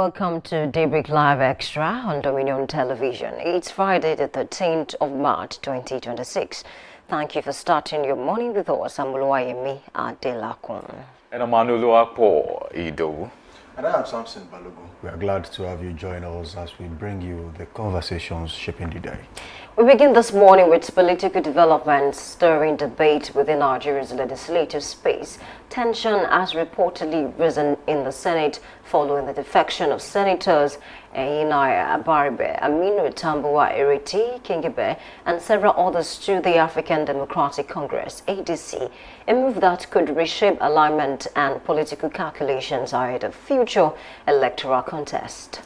welcome to Daybreak Live Extra on Dominion Television. It's Friday, the 13th of March, 2026. Thank you for starting your morning with us. I'm Oluwayemi Adelakun. And I'm Anuluapo Ido. And I am Samson Balogun. We are glad to have you join us as we bring you the conversations shaping the day. We begin this morning with political developments stirring debate within Nigeria's legislative space. Tension has reportedly risen in the Senate following the defection of Senators Yinaya Abaribe, Aminu Tambuwa Eriti Kingibe, and several others to the African Democratic Congress, ADC, a move that could reshape alignment and political calculations ahead of future electoral contest.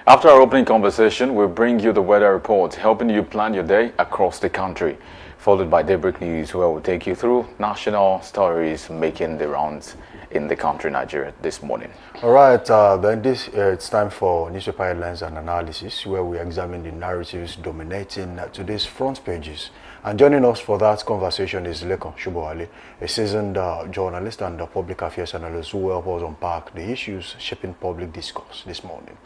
After our opening conversation, we'll bring you the weather report, helping you plan your day across the country, followed by Daybreak News, where we'll take you through national stories making the rounds in the country, Nigeria, this morning. All right, then it's time for newspaper headlines and analysis, where we examine the narratives dominating today's front pages. And joining us for that conversation is Lekon Shubowale, a seasoned journalist and public affairs analyst who will help us unpack the issues shaping public discourse this morning.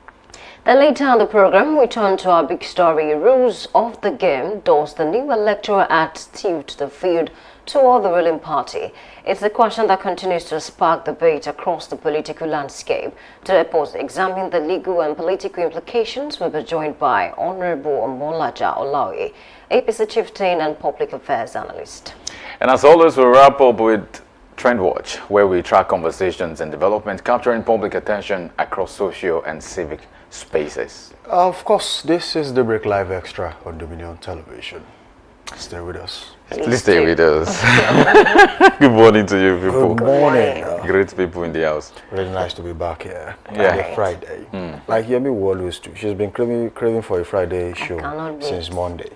Then later on the program, we turn to our big story, rules of the game. Does the new Electoral Act tilt the field toward the ruling party? It's the question that continues to spark debate across the political landscape. To help us examine the legal and political implications, we'll be joined by Honorable Omolaja Olaoye, APC chieftain and public affairs analyst. And as always, we'll wrap up with Trend Watch, where we track conversations and development capturing public attention across social and civic spaces. Of course, this is Daybreak Live Extra on Dominion Television. Stay with us. Please stay with us. Good morning to you people. Good morning. Great people in the house. Really nice to be back here. Yeah. Friday. Like Yemi will always do. She's been craving for a Friday show since Monday.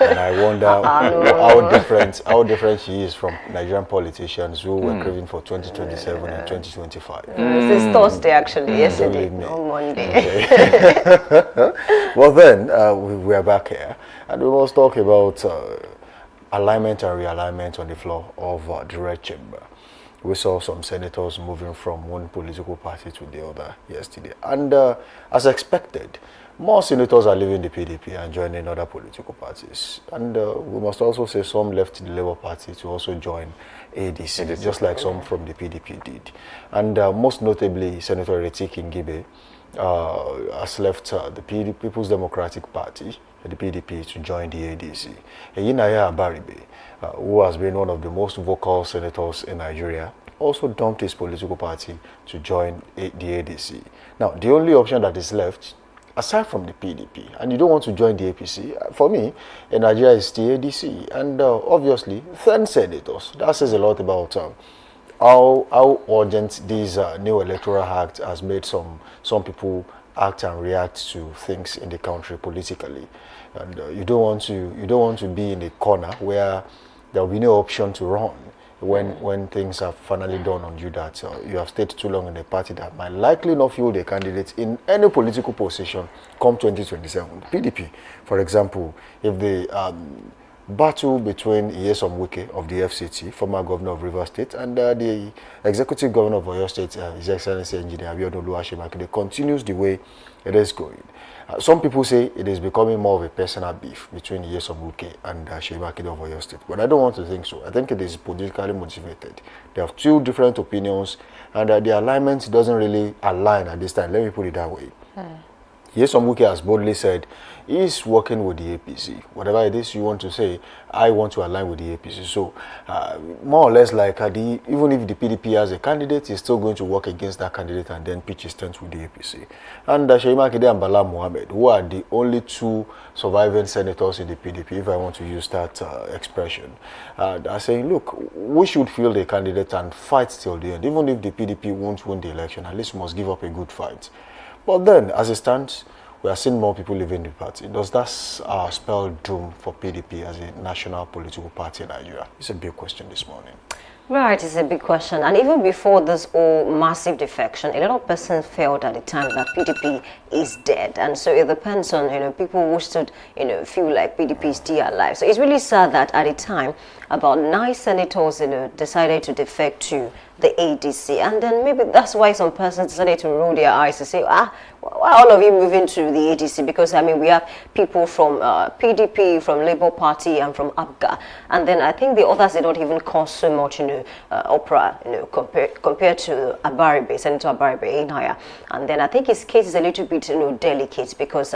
And I wonder how different she is from Nigerian politicians who were craving for 2027 and 2025. This is Thursday, actually, yesterday, on Monday. Okay. Well then, we are back here. And we must talk about alignment and realignment on the floor of the Red Chamber. We saw some senators moving from one political party to the other yesterday. And as expected, more senators are leaving the PDP and joining other political parties. And we must also say some left the Labour Party to also join ADC, just like some from the PDP did. And most notably, Senator Eriti Kingibe has left the People's Democratic Party, the PDP, to join the ADC. Yinaya Abaribe, who has been one of the most vocal senators in Nigeria, also dumped his political party to join the ADC. Now, the only option that is left, aside from the PDP, and you don't want to join the APC, for me, in Nigeria is the ADC. And obviously, 10 senators. That says a lot about how urgent this new electoral act has made some people act and react to things in the country politically. And you don't want to be in a corner where there will be no option to run when things have finally dawned on you that you have stayed too long in a party that might likely not field a candidate in any political position come 2027. PDP, for example, if the battle between Nyesom Wike of the FCT, former governor of Rivers State, and the executive governor of Oyo State, His Excellency Engineer Abiodun Oluwaseun, continues the way it is going. Some people say it is becoming more of a personal beef between Nyesom Wike and Seyi Makinde of Oyo State, but I don't want to think so. I think it is politically motivated. They have two different opinions, and the alignment doesn't really align at this time. Let me put it that way. Nyesom Wike has boldly said he's working with the APC. Whatever it is you want to say, I want to align with the APC. So, more or less like even if the PDP has a candidate, he's still going to work against that candidate and then pitch his tent with the APC. And Seyi Makinde and Bala Mohammed, who are the only two surviving senators in the PDP, if I want to use that expression, are saying, look, we should field a candidate and fight till the end. Even if the PDP won't win the election, at least we must give up a good fight. But then, as it stands, we are seeing more people leaving the party. Does that spell doom for PDP as a national political party in Nigeria? It's a big question this morning. Right, it's a big question. And even before this whole massive defection, a lot of persons felt at the time that PDP is dead. And so it depends on, people who stood, feel like PDP is still alive. So it's really sad that at the time, about 9 senators, decided to defect to the ADC. And then maybe that's why some persons decided to roll their eyes to say, why all of you moving to the ADC? Because, I mean, we have people from PDP, from Labour Party, and from ABGA. And then I think the others, they don't even cost so much, opera, compared to Abaribe, Senator Abaribe Inaya. And then I think his case is a little bit, delicate, because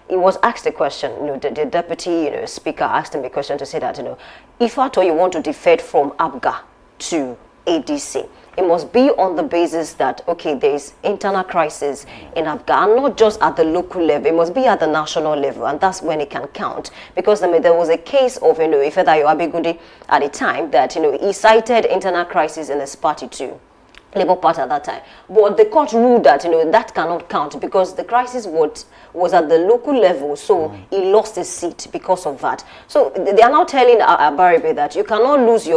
he was asked a question, the deputy, speaker asked him a question to say that, if at all you want to defect from ABGA to ADC, it must be on the basis that, okay, there is internal crisis in Afghan, not just at the local level, it must be at the national level, and that's when it can count. Because there was a case of, Ifedayo Abigudi at the time that, he cited internal crisis in his party too. Labour Party at that time, but the court ruled that that cannot count because the crisis was at the local level, so he lost his seat because of that. So they are now telling Abaribe that you will lose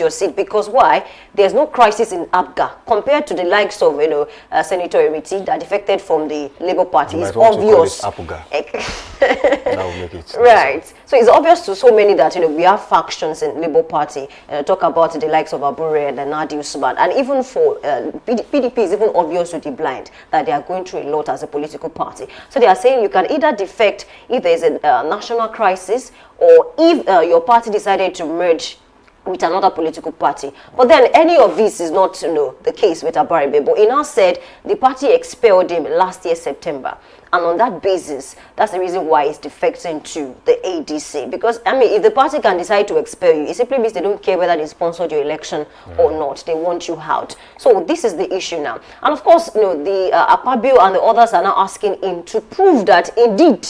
your seat because why? There's no crisis in ABGA compared to the likes of Senator Eriti that defected from the Labour Party. It's obvious. That will make it right. So it's obvious to so many that we have factions in Labour Party. Talk about the likes of Abure and Nadi Usman, and even for PDP is even obvious to the blind that they are going through a lot as a political party. So they are saying you can either defect if there is a national crisis, or if your party decided to merge with another political party. But then any of this is not the case with Abaribe. But he now said the party expelled him last year September. And on that basis, that's the reason why he's defecting to the ADC. Because, I mean, if the party can decide to expel you, it simply means they don't care whether they sponsored your election or not. They want you out. So this is the issue now. And of course, the Akpabio and the others are now asking him to prove that indeed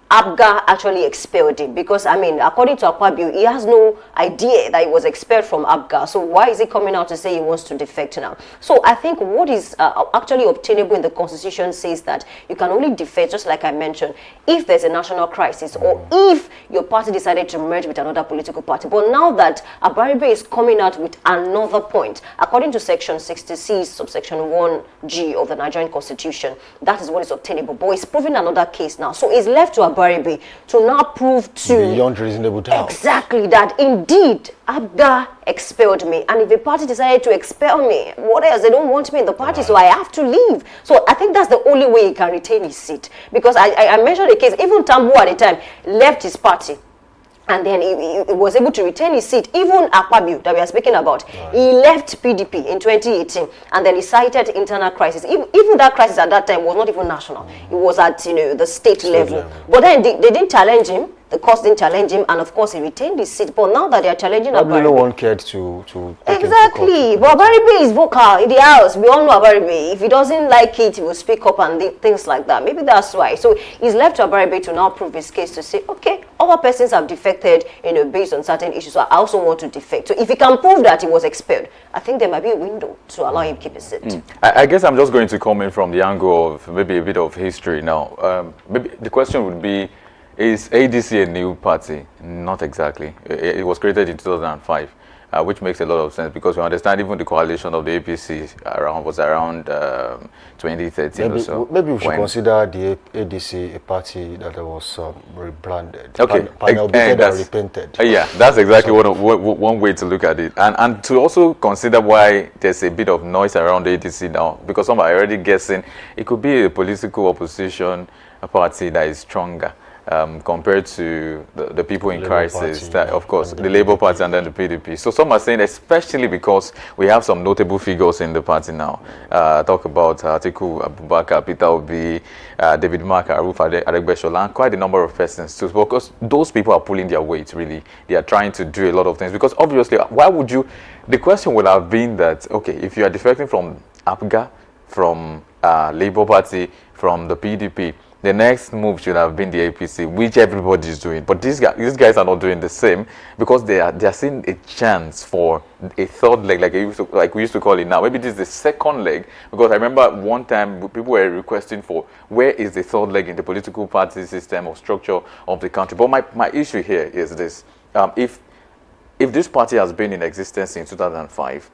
ABGA actually expelled him, because, I mean, according to Akpabio, he has no idea that he was expelled from ABGA. So why is he coming out to say he wants to defect now? So I think what is actually obtainable in the Constitution says that you can only defect, just like I mentioned, if there's a national crisis or if your party decided to merge with another political party. But now that Abaribe is coming out with another point, according to Section 66, subsection 1G of the Nigerian Constitution, that is what is obtainable. But he's proving another case now. So it's left to Abaribe to now prove to beyond reasonable doubt exactly that indeed ABGA expelled me, and if a party decided to expel me, what else? They don't want me in the party, so I have to leave. So I think that's the only way he can retain his seat, because I mentioned the case, even Tambu at the time left his party, and then he was able to retain his seat. Even Akpabio that we are speaking about, he left PDP in 2018, and then he cited internal crisis. Even that crisis at that time was not even national. It was at the state level. But then they didn't challenge him. The court didn't challenge him, and of course he retained his seat. But now that they are challenging Abaribe, no one cared to exactly. But Abaribe is vocal in the house. We all know Abaribe. If he doesn't like it, he will speak up and things like that. Maybe that's why. So he's left to Abaribe to now prove his case, to say, okay, other persons have defected, based on certain issues. So I also want to defect. So if he can prove that he was expelled, I think there might be a window to allow him to keep his seat. I guess I'm just going to come in from the angle of maybe a bit of history now. Maybe the question would be, is ADC a new party? Not exactly. It was created in 2005, which makes a lot of sense, because we understand even the coalition of the APC was around 2013 or so. Maybe we should consider the ADC a party that was rebranded, okay, and repainted. Yeah, that's exactly one way to look at it, and to also consider why there's a bit of noise around the ADC now, because some are already guessing it could be a political opposition, a party that is stronger. Compared to the people in crisis, that of course the Labour Party and then the PDP. So some are saying, especially because we have some notable figures in the party now. Talk about Atiku Abubakar, Peter Obi, David Mark, Aruf Adegbeshola, and quite a number of persons too. Because those people are pulling their weight, really. They are trying to do a lot of things. Because obviously, why would you? The question would have been that, okay, if you are defecting from APGA, from Labour Party, from the PDP, the next move should have been the APC, which everybody is doing. But these guys are not doing the same, because they are seeing a chance for a third leg, like we used to call it now. Maybe this is the second leg, because I remember one time people were requesting for where is the third leg in the political party system or structure of the country. But my issue here is this: if this party has been in existence since 2005,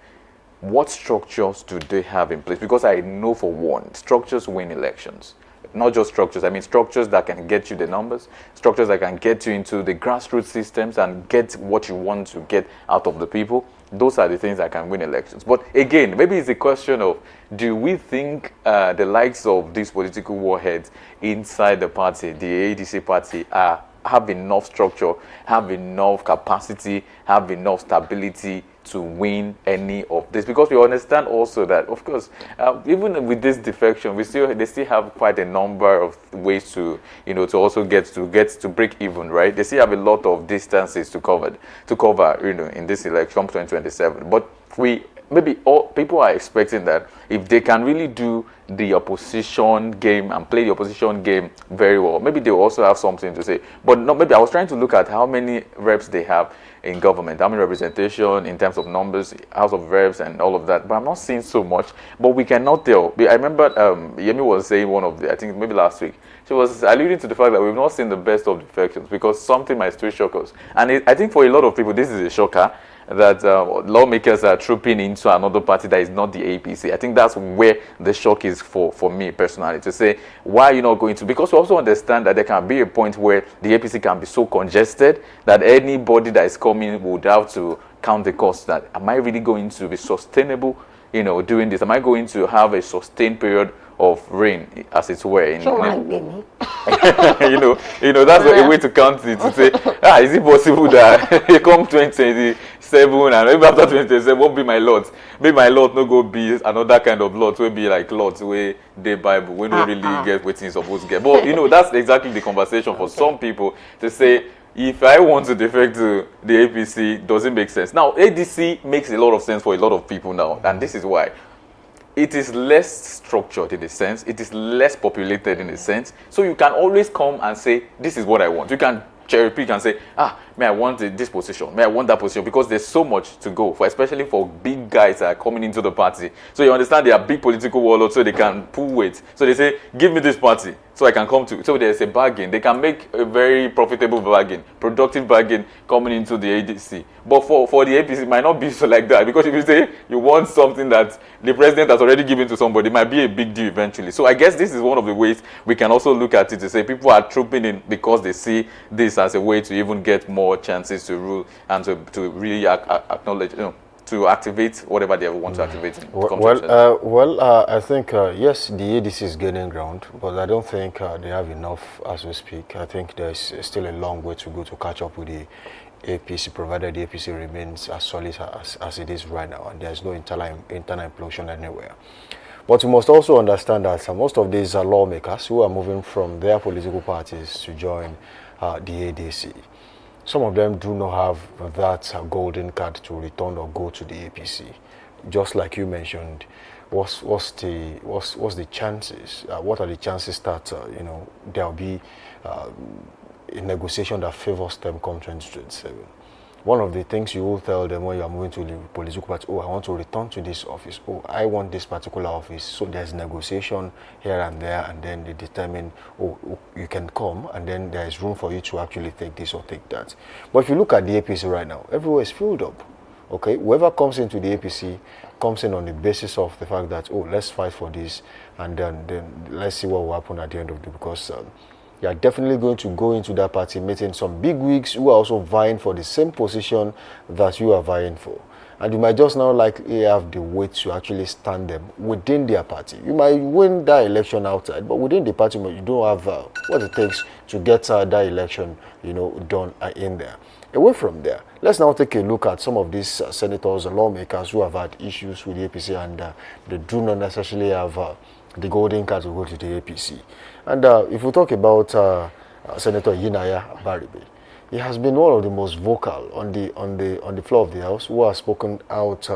what structures do they have in place? Because I know for one, structures win elections. Not just structures, I mean structures that can get you the numbers, structures that can get you into the grassroots systems and get what you want to get out of the people. those are the things that can win elections. But again, maybe it's a question of, do we think the likes of these political warheads inside the party, the ADC party, have enough structure, have enough capacity, have enough stability to win any of this? Because we understand also that, of course, even with this defection, they still have quite a number of ways to, to also get to break even, right? They still have a lot of distances to cover, in this election 2027. But maybe all people are expecting that if they can really do the opposition game and play the opposition game very well, maybe they will also have something to say. But no, maybe I was trying to look at how many reps they have in government, how many representation in terms of numbers, House of Reps and all of that, but I'm not seeing so much. But we cannot tell. I remember Yemi was saying I think maybe last week, she was alluding to the fact that we've not seen the best of defections because something might still shock us. And I think for a lot of people, this is a shocker, that lawmakers are trooping into another party that is not the APC. I think that's where the shock is for me personally, to say, why are you not going to? Because we also understand that there can be a point where the APC can be so congested that anybody that is coming would have to count the cost. That, am I really going to be sustainable, doing this? Am I going to have a sustained period of reign, as it were? You that's a way to count it, to say, is it possible that you come 2027 and maybe after 2027 won't be my lot? Maybe my lot no go be another kind of lot, will be like lots where the Bible, we don't really get what it's supposed to get. But that's exactly the conversation for some people, to say, if I want to defect to the APC, does it make sense? Now, ADC makes a lot of sense for a lot of people now, and this is why. It is less structured in a sense. It is less populated in a sense. So you can always come and say, this is what I want. You can cherry pick and say, may I want this position, may I want that position, because there's so much to go for, especially for big guys that are coming into the party. So you understand they are big political warlords, so they can pull weight. So they say, give me this party, so I can come to. So there's a bargain. They can make a very profitable bargain, productive bargain coming into the ADC. But for the APC, it might not be so like that, because if you say you want something that the president has already given to somebody, it might be a big deal eventually. So I guess this is one of the ways we can also look at it, to say people are trooping in because they see this as a way to even get more chances to rule and to really acknowledge, to activate whatever they want to activate. I think, yes, the ADC is gaining ground, but I don't think they have enough as we speak. I think there's still a long way to go to catch up with the APC, provided the APC remains as solid as it is right now, and there's no internal implosion anywhere. But we must also understand that most of these lawmakers who are moving from their political parties to join the ADC, some of them do not have that golden card to return or go to the APC. Just like you mentioned, what's the chances? What are the chances that there will be a negotiation that favors them come 2027? One of the things you will tell them when you are moving to the political party, I want to return to this office, I want this particular office. So there's negotiation here and there, and then they determine, you can come, and then there is room for you to actually take this or take that. But if you look at the APC right now, everywhere is filled up. Okay, whoever comes into the APC comes in on the basis of the fact that, let's fight for this, and then let's see what will happen at the end of the day, because you are definitely going to go into that party meeting some big wigs who are also vying for the same position that you are vying for. And you might just now likely have the weight to actually stand them within their party. You might win that election outside, but within the party, you don't have what it takes to get that election, done in there. Away from there, let's now take a look at some of these senators and lawmakers who have had issues with the APC, and they do not necessarily have the golden card to go to the APC. And if we talk about Senator Yinaya Baribe, he has been one of the most vocal on the floor of the House, who has spoken out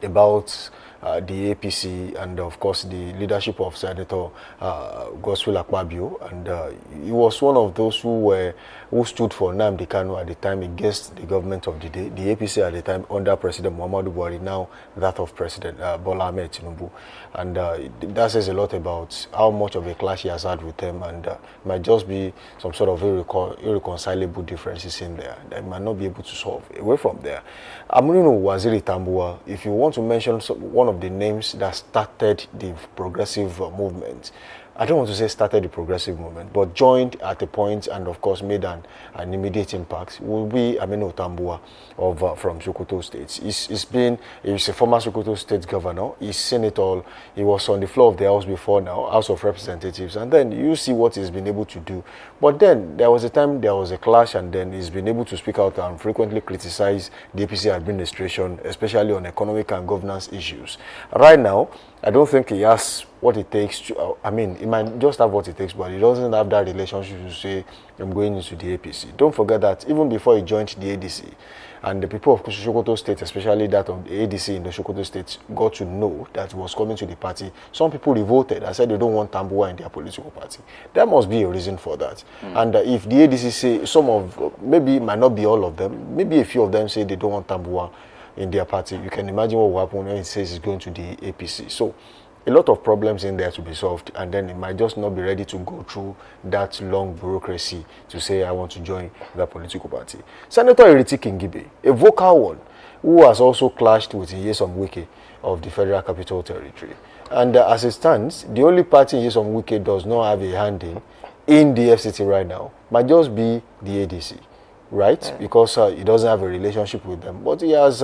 about the APC and of course the leadership of Senator Godswill Akpabio, and he was one of those who stood for Nnamdi Kanu at the time against the government of the day, the APC at the time under President Muhammadu Buhari, now that of President Bola Ahmed Tinubu, and that says a lot about how much of a clash he has had with them, and might just be some sort of irreconcilable differences in there that might not be able to solve. Away from there, Aminu Waziri Tambuwal, if you want to mention one of the names that started the progressive movement, I don't want to say started the progressive movement, but joined at a point and of course made an immediate impact will be Aminu Tambua of from Sokoto State. He's a former Sokoto State governor, he's senator, he was on the floor of the House before now, House of Representatives, and then you see what he's been able to do. But then there was a time there was a clash, and then he's been able to speak out and frequently criticize the APC administration, especially on economic and governance issues. Right now, I don't think he has what it takes to, he might just have what it takes, but he doesn't have that relationship to say, I'm going into the APC. Don't forget that even before he joined the ADC, and the people of Sokoto State, especially that of the ADC in the Sokoto State, got to know that he was coming to the party. Some people revolted and said they don't want Tambua in their political party. There must be a reason for that. And if the ADC say, maybe it might not be all of them, maybe a few of them say they don't want Tambua in their party, you can imagine what will happen when it says it's going to the APC. So a lot of problems in there to be solved, and then it might just not be ready to go through that long bureaucracy to say I want to join that political party. Senator Ireti Kingibe, a vocal one, who has also clashed with Nyesom Wike of the Federal Capital Territory. And as it stands, the only party Nyesom Wike does not have a hand in the FCT right now might just be the ADC. Right, because he doesn't have a relationship with them, but he has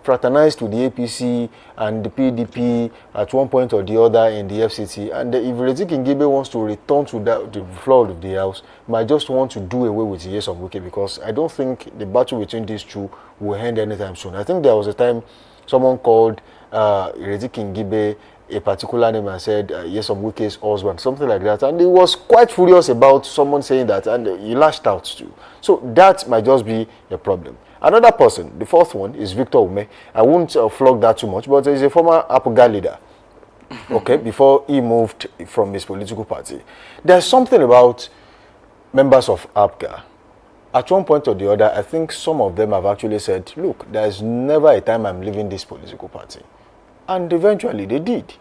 fraternized with the APC and the PDP at one point or the other in the FCT. And if Ireti Kingibe wants to return to the floor of the House, he might just want to do away with Nyesom Wike, because I don't think the battle between these two will end anytime soon. I think there was a time someone called Ireti Kingibe a particular name and said Nyesom Wike's husband, something like that, and he was quite furious about someone saying that, and he lashed out too. So that might just be a problem. Another person, the fourth one, is Victor Ume. I won't flog that too much, but he's a former APGA leader, okay, before he moved from his political party. There's something about members of APGA. At one point or the other, I think some of them have actually said, look, there's never a time I'm leaving this political party. And eventually they did.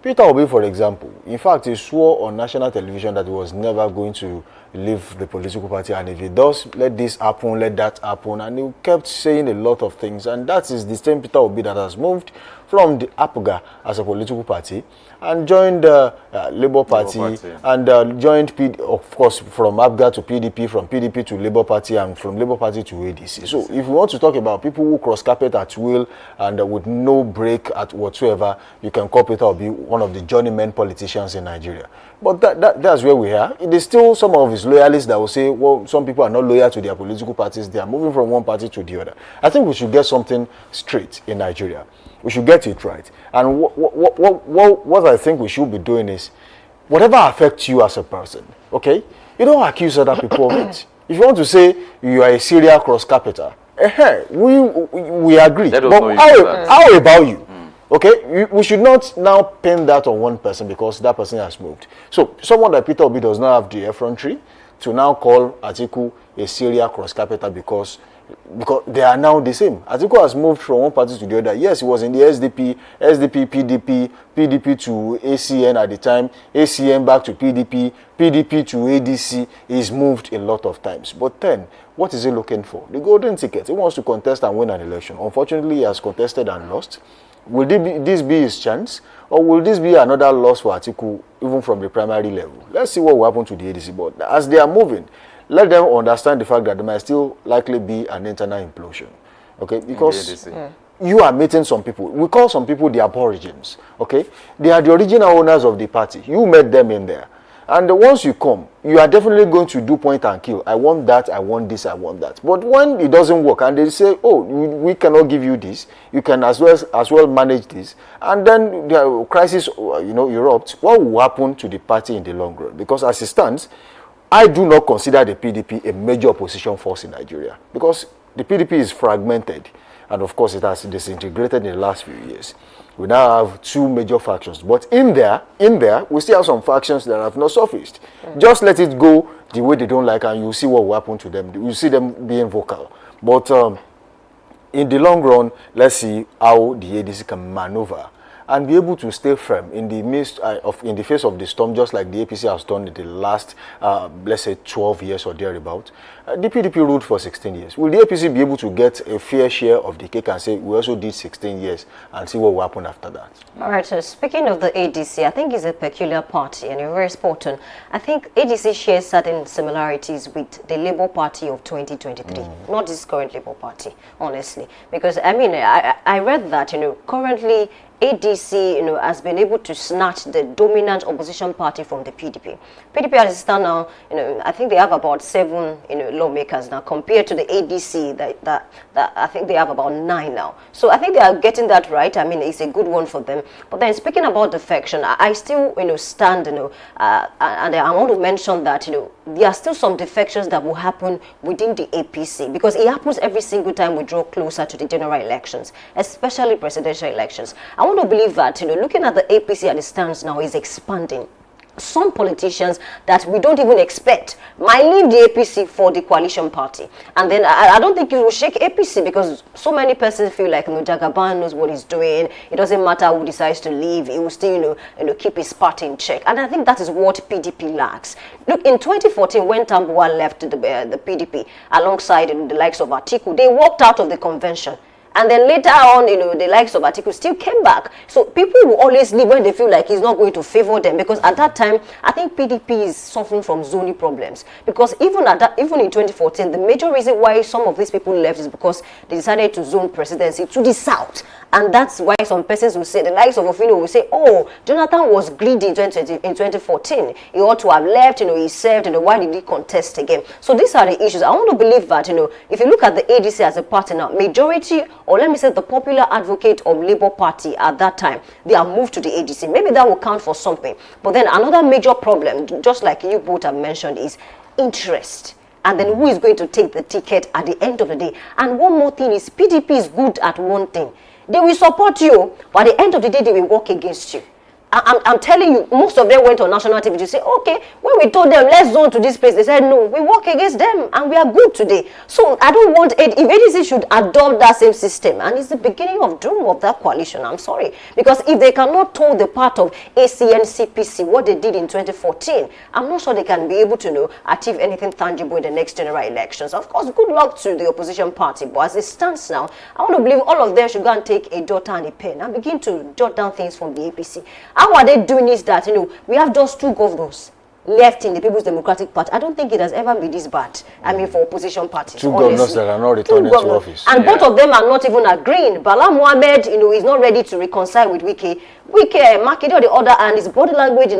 Peter Obi, for example, in fact, he swore on national television that he was never going to leave the political party, and if he does, let this happen, let that happen, and he kept saying a lot of things. And that is the same Peter Obi that has moved from the APGA as a political party and joined the Labour Party, and joined, of course, from APGA to PDP, from PDP to Labour Party, and from Labour Party to ADC. So if we want to talk about people who cross carpet at will and with no break at whatsoever, you can call Peter Obi one of the journeyman politicians in Nigeria. But that's where we are. It is still some of his loyalists that will say, well, some people are not loyal to their political parties. They are moving from one party to the other. I think we should get something straight in Nigeria. We should get it right. And what I think we should be doing is, whatever affects you as a person, okay, you don't accuse other people of it. If you want to say you are a serial cross-carpeter, we agree. But how about you? Okay, we should not now pin that on one person because that person has moved. So someone like Peter Obi does not have the effrontery to now call Atiku a serial cross-carpeter because they are now the same. Atiku has moved from one party to the other. Yes, he was in the SDP, PDP to ACN at the time, ACN back to PDP to ADC. He's moved a lot of times. But then, what is he looking for? The golden ticket. He wants to contest and win an election. Unfortunately, he has contested and lost. Will this be his chance, or will this be another loss for Atiku even from the primary level? Let's see what will happen to the ADC. But as they are moving, let them understand the fact that there might still likely be an internal implosion. Okay, because you are meeting some people. We call some people the aborigines. Okay, they are the original owners of the party. You met them in there. And once you come, you are definitely going to do point and kill. I want that, I want this, I want that. But when it doesn't work and they say, oh, we cannot give you this, you can as well manage this, and then the crisis erupts, what will happen to the party in the long run? Because as it stands, I do not consider the PDP a major opposition force in Nigeria because the PDP is fragmented, and of course it has disintegrated in the last few years. We now have two major factions, but in there, we still have some factions that have not surfaced. Just let it go the way they don't like, and you see what will happen to them. You see them being vocal. But in the long run, let's see how the ADC can maneuver and be able to stay firm in the in the face of the storm, just like the APC has done in the last, let's say, 12 years or thereabout. The PDP ruled for 16 years. Will the APC be able to get a fair share of the cake and say we also did 16 years and see what will happen after that? All right, so speaking of the ADC, I think it's a peculiar party and a very important. I think ADC shares certain similarities with the Labour Party of 2023, not this current Labour Party, honestly. Because, I mean, I read that, currently ADC, has been able to snatch the dominant opposition party from the PDP. PDP as it stands now, I think they have about 7, lawmakers now, compared to the ADC that I think they have about 9 now. So I think they are getting that right. I mean, it's a good one for them. But then speaking about defection, I still, stand, and I want to mention that, there are still some defections that will happen within the APC, because it happens every single time we draw closer to the general elections, especially presidential elections. I want to believe that, looking at the APC as it stands now, is expanding. Some politicians that we don't even expect might leave the APC for the coalition party, and then I don't think it will shake APC, because so many persons feel like Jagaban knows what he's doing. It doesn't matter who decides to leave; he will still keep his party in check. And I think that is what PDP lacks. Look, in 2014, when Tambuwal left the PDP alongside the likes of Atiku, they walked out of the convention. And then later on, the likes of Atiku still came back. So people will always leave when they feel like he's not going to favor them, because at that time, I think PDP is suffering from zoning problems. Because even in 2014, the major reason why some of these people left is because they decided to zone presidency to the south. And that's why some persons will say, the likes of Ofino will say, oh, Jonathan was greedy in 2014. He ought to have left, he served, why did he contest again? So these are the issues. I want to believe that, if you look at the ADC as a party now, majority, or let me say the popular advocate of Labour Party at that time, they are moved to the ADC. Maybe that will count for something. But then another major problem, just like you both have mentioned, is interest. And then who is going to take the ticket at the end of the day? And one more thing is, PDP is good at one thing. They will support you, but at the end of the day, they will work against you. I'm telling you, most of them went on national TV to say, okay, when we told them, let's zone to this place, they said, no, we work against them, and we are good today. So I don't want it. If ADC should adopt that same system, and it's the beginning of doom of that coalition, I'm sorry. Because if they cannot toe the part of ACN, CPC, what they did in 2014, I'm not sure they can be able to achieve anything tangible in the next general elections. Of course, good luck to the opposition party, but as it stands now, I want to believe all of them should go and take a daughter and a pen and begin to jot down things from the APC. How are they doing is that, we have just 2 governors left in the People's Democratic Party. I don't think it has ever been this bad. I mean, for opposition parties. 2 governors that are not returning to office. And both of them are not even agreeing. Bala Mohammed, is not ready to reconcile with Wike. Makinde on the other hand, his body language,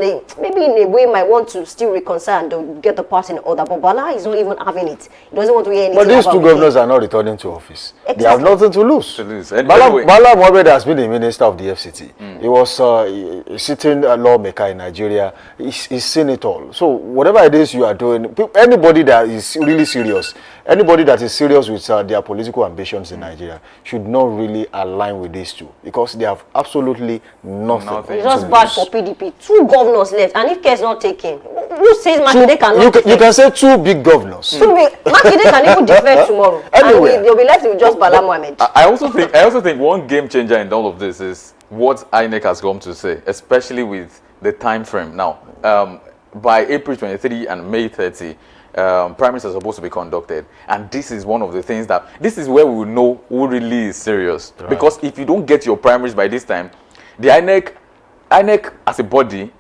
maybe in a way, might want to still reconcile and get the party in order. But Bala is not even having it. He doesn't want to hear anything. But these 2 governors are not returning to office. Exactly. They have nothing to lose. Anyway. Bala Mohammed has been the minister of the FCT. He was a sitting lawmaker in Nigeria. He's seen it all. So whatever it is you are doing, anybody that is really serious, anybody that is serious with their political ambitions in Nigeria should not really align with these 2, because they have absolutely nothing. It's just bad for PDP. 2 governors left, and if care is not taken, who says Makinde cannot defect? You can say 2 big governors. Makinde can even defect tomorrow. Anyway. And they'll be left with just Bala Mohammed. I also think one game changer in all of this is what INEC has come to say, especially with the time frame. Now, by April 23 and May 30, primaries are supposed to be conducted, and this is one of the things this is where we will know who really is serious. Right. Because if you don't get your primaries by this time, the INEC as a body,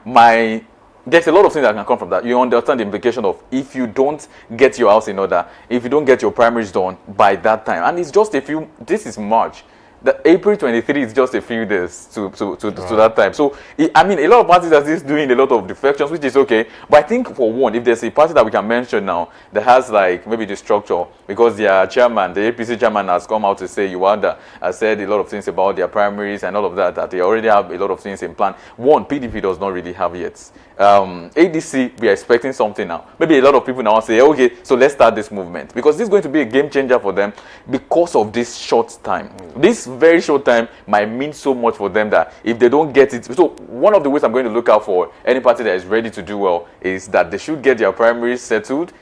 there's a lot of things that can come from that. You understand the implication of if you don't get your house in order, if you don't get your primaries done by that time, and it's just this is March. The April 23 is just a few days to that time. So, I mean, a lot of parties are still doing a lot of defections, which is okay. But I think, for one, if there's a party that we can mention now that has, maybe the structure, because their chairman, the APC chairman, has come out to say, Uganda has said a lot of things about their primaries and all of that they already have a lot of things in plan. One, PDP does not really have yet. ADC, we are expecting something now. Maybe a lot of people now say, okay, so let's start this movement. Because this is going to be a game changer for them because of this short time. This very short time might mean so much for them that if they don't get it. So one of the ways I'm going to look out for any party that is ready to do well is that they should get their primaries settled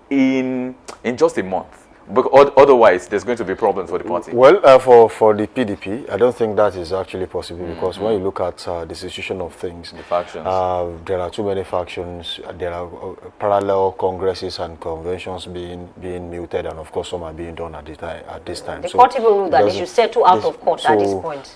in just a month. But otherwise, there's going to be problems for the party. Well, for the PDP, I don't think that is actually possible because when you look at the situation of things, The factions. there are too many factions. There are parallel congresses and conventions being muted, and of course some are being done at this time. The court even ruled that they should settle out of court at this point.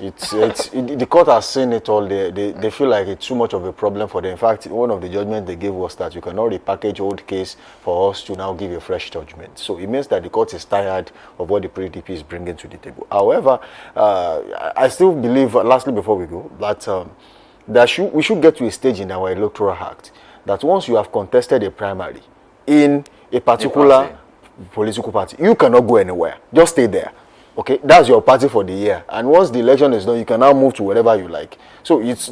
The court has seen it all. They feel like it's too much of a problem for them. In fact, one of the judgments they gave was that you cannot repackage old case for us to now give a fresh judgment. So it means that the court is tired of what the PDP is bringing to the table. However, I still believe, lastly before we go, that we should get to a stage in our electoral act that once you have contested a primary in a particular political party, you cannot go anywhere. Just stay there. Okay, that's your party for the year, and once the election is done, you can now move to wherever you like. So it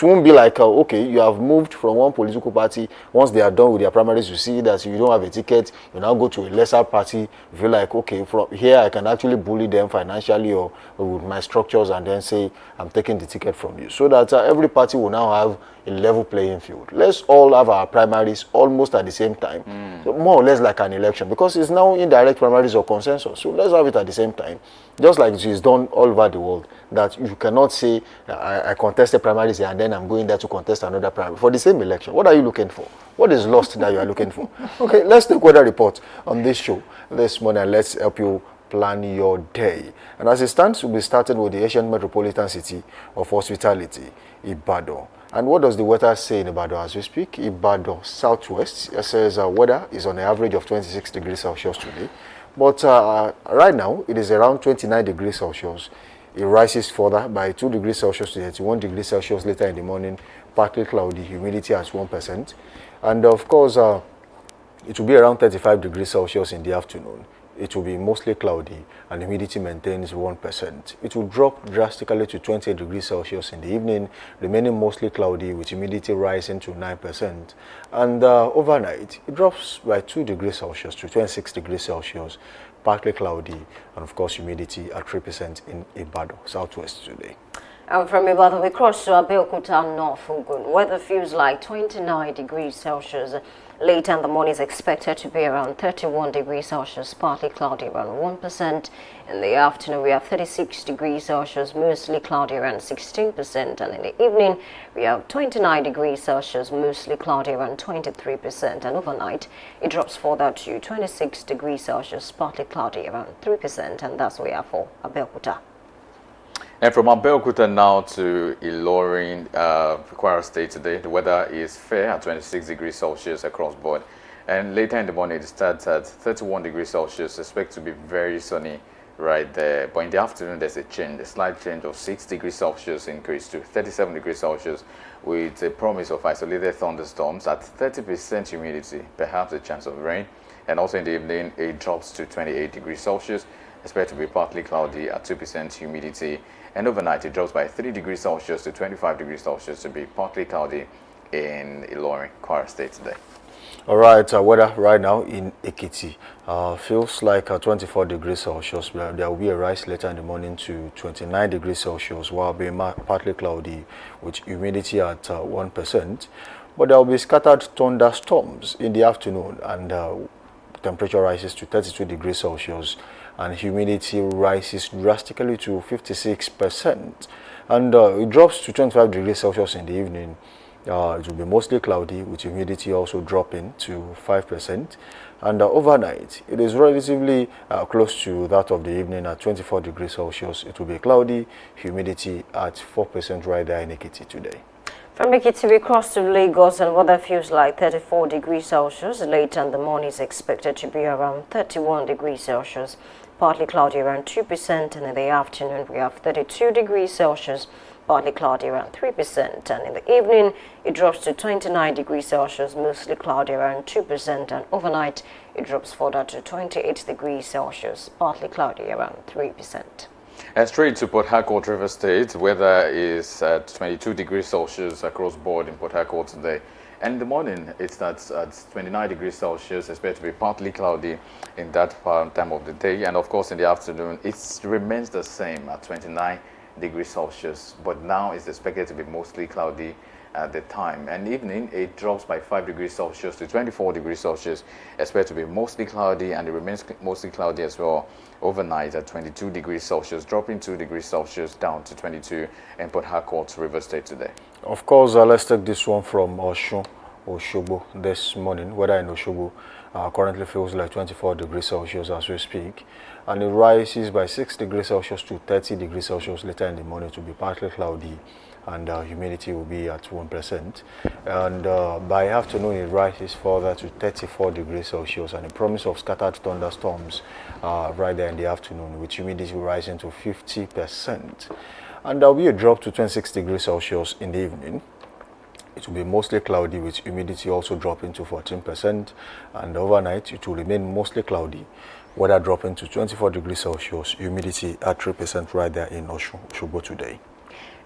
won't be like okay, you have moved from one political party. Once they are done with their primaries, you see that you don't have a ticket, you now go to a lesser party. You feel like, okay, from here I can actually bully them financially or with my structures, and then say I'm taking the ticket from you, so that every party will now have a level playing field. Let's all have our primaries almost at the same time, so more or less like an election, because it's now indirect primaries or consensus. So let's have it at the same time, just like it is done all over the world. That you cannot say I contested primaries here and then I'm going there to contest another primary for the same election. What are you looking for? What is lost that you are looking for? Okay, let's take weather report on this show this morning, and let's help you plan your day. And as it stands, we'll be starting with the ancient metropolitan city of hospitality, Ibadan. And what does the weather say in Ibadan as we speak? Ibadan southwest, it says weather is on an average of 26 degrees Celsius today. But right now, it is around 29 degrees Celsius. It rises further by 2 degrees Celsius to 31 degrees Celsius later in the morning. Partly cloudy, humidity at 1%. And of course, it will be around 35 degrees Celsius in the afternoon. It will be mostly cloudy and humidity maintains 1%. It will drop drastically to 20 degrees Celsius in the evening, remaining mostly cloudy with humidity rising to 9%. And overnight, it drops by 2 degrees Celsius to 26 degrees Celsius, partly cloudy, and of course humidity at 3% in Ibadan, southwest today. And from Ibadan, we cross to Abeokuta, North Ogun. Weather feels like 29 degrees Celsius. Later in the morning is expected to be around 31 degrees Celsius, partly cloudy around 1%. In the afternoon, we have 36 degrees Celsius, mostly cloudy around 16%. And in the evening, we have 29 degrees Celsius, mostly cloudy around 23%. And overnight, it drops further to 26 degrees Celsius, partly cloudy around 3%. And that's where we are for Abeokuta. And from Abeokuta now to Ilorin, Kwara State today, the weather is fair at 26 degrees Celsius across board. And later in the morning, it starts at 31 degrees Celsius, expect to be very sunny right there. But in the afternoon, there's a slight change of 6 degrees Celsius increase to 37 degrees Celsius with a promise of isolated thunderstorms at 30% humidity, perhaps a chance of rain. And also in the evening, it drops to 28 degrees Celsius, expected to be partly cloudy at 2% humidity. And overnight, it drops by 3 degrees Celsius to 25 degrees Celsius to be partly cloudy in Ilorin, Kwara State today. All right, weather right now in Ekiti feels like 24 degrees Celsius. There will be a rise later in the morning to 29 degrees Celsius, while being partly cloudy with humidity at 1%. But there will be scattered thunderstorms in the afternoon, and temperature rises to 32 degrees Celsius. And humidity rises drastically to 56%, and it drops to 25 degrees Celsius in the evening. It will be mostly cloudy with humidity also dropping to 5%, and overnight it is relatively close to that of the evening at 24 degrees Celsius. It will be cloudy, humidity at 4% right there in Ekiti today. From Ekiti, we cross to Lagos, and weather feels like 34 degrees Celsius. Later in the morning is expected to be around 31 degrees Celsius. Partly cloudy around 2%, and in the afternoon we have 32 degrees Celsius, partly cloudy around 3%, and in the evening it drops to 29 degrees Celsius, mostly cloudy around 2%, and overnight it drops further to 28 degrees Celsius, partly cloudy around 3%. And straight to Port Harcourt, River State, weather is at 22 degrees Celsius across board in Port Harcourt today. And in the morning, it starts at 29 degrees Celsius, expected to be partly cloudy in that time of the day. And of course, in the afternoon, it remains the same at 29 degrees Celsius. But now it's expected to be mostly cloudy at the time. And evening, it drops by 5 degrees Celsius to 24 degrees Celsius. Expected to be mostly cloudy, and it remains mostly cloudy as well overnight at 22 degrees Celsius, dropping 2 degrees Celsius down to 22 in Port Harcourt, River State today. Of course, let's take this one from Osogbo this morning. Weather in Osogbo currently feels like 24 degrees Celsius as we speak, and it rises by 6 degrees Celsius to 30 degrees Celsius later in the morning to be partly cloudy, and humidity will be at 1%. And by afternoon, it rises further to 34 degrees Celsius, and a promise of scattered thunderstorms right there in the afternoon, with humidity rising to 50%. And there will be a drop to 26 degrees Celsius in the evening. It will be mostly cloudy, with humidity also dropping to 14%, and overnight it will remain mostly cloudy, weather dropping to 24 degrees Celsius, humidity at 3% right there in Osogbo today.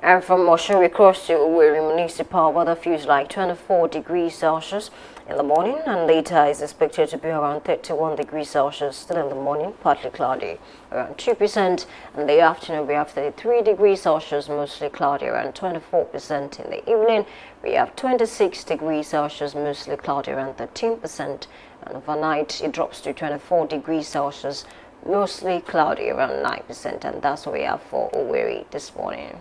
And from Osun, we cross to Owerri Municipal. Weather feels like 24 degrees Celsius in the morning, and later is expected to be around 31 degrees Celsius. Still in the morning, partly cloudy, around 2%. In the afternoon, we have 33 degrees Celsius, mostly cloudy, around 24%. In the evening, we have 26 degrees Celsius, mostly cloudy, around 13%. And overnight, it drops to 24 degrees Celsius, mostly cloudy, around 9%. And that's what we have for Owerri this morning.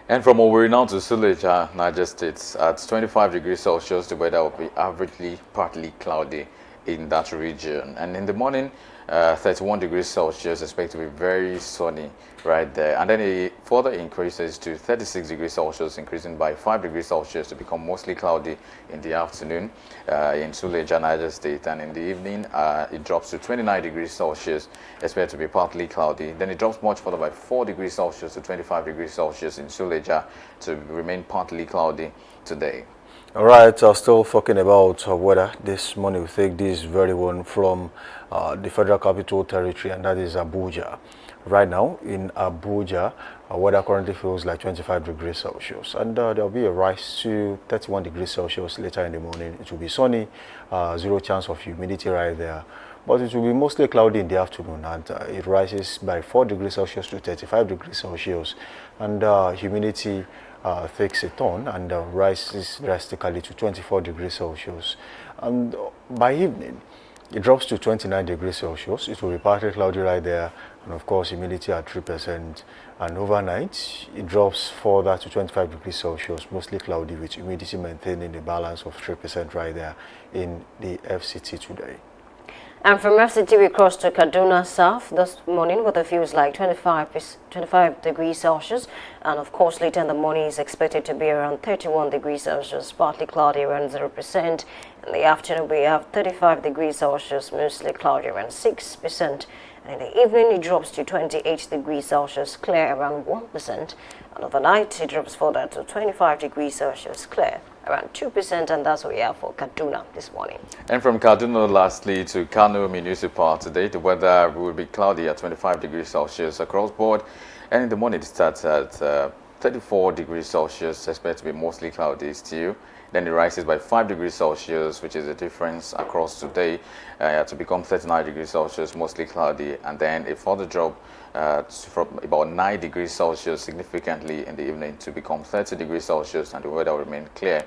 And from Owerri now to Suleja, Niger State, at 25 degrees Celsius, the weather will be averagely partly cloudy in that region. And in the morning, 31 degrees Celsius, expected to be very sunny right there. And then it further increases to 36 degrees Celsius, increasing by 5 degrees Celsius to become mostly cloudy in the afternoon in Suleja, Niger State. And in the evening, it drops to 29 degrees Celsius, expected to be partly cloudy. Then it drops much further by 4 degrees Celsius to 25 degrees Celsius in Suleja to remain partly cloudy today. All right, still talking about weather this morning. We take this very one from the Federal Capital Territory, and that is Abuja. Right now in Abuja, weather currently feels like 25 degrees Celsius, and there will be a rise to 31 degrees Celsius later in the morning. It will be sunny, zero chance of humidity right there, but it will be mostly cloudy in the afternoon, and it rises by 4 degrees Celsius to 35 degrees Celsius, and humidity takes a turn and rises drastically to 24 degrees Celsius. And by evening, it drops to 29 degrees Celsius. It will be partly cloudy right there, and of course humidity at 3%. And overnight, it drops further to 25 degrees Celsius, mostly cloudy, with humidity maintaining a balance of 3% right there in the FCT today. And from FCT, we cross to Kaduna South this morning, where the feels like 25 degrees Celsius. And of course, later in the morning is expected to be around 31 degrees Celsius, partly cloudy, around 0%. In the afternoon, we have 35 degrees Celsius, mostly cloudy, around 6%. And in the evening, it drops to 28 degrees Celsius, clear, around 1%. And overnight, it drops further to 25 degrees Celsius, clear, around 2%, and that's what we have for Kaduna this morning. And from Kaduna, lastly, to Kano Municipal today, the weather will be cloudy at 25 degrees Celsius across board, and in the morning it starts at 34 degrees Celsius, expected to be mostly cloudy still. Then it rises by 5 degrees Celsius, which is the difference across today, to become 39 degrees Celsius, mostly cloudy, and then a further drop from about 9 degrees Celsius significantly in the evening to become 30 degrees Celsius, and the weather will remain clear.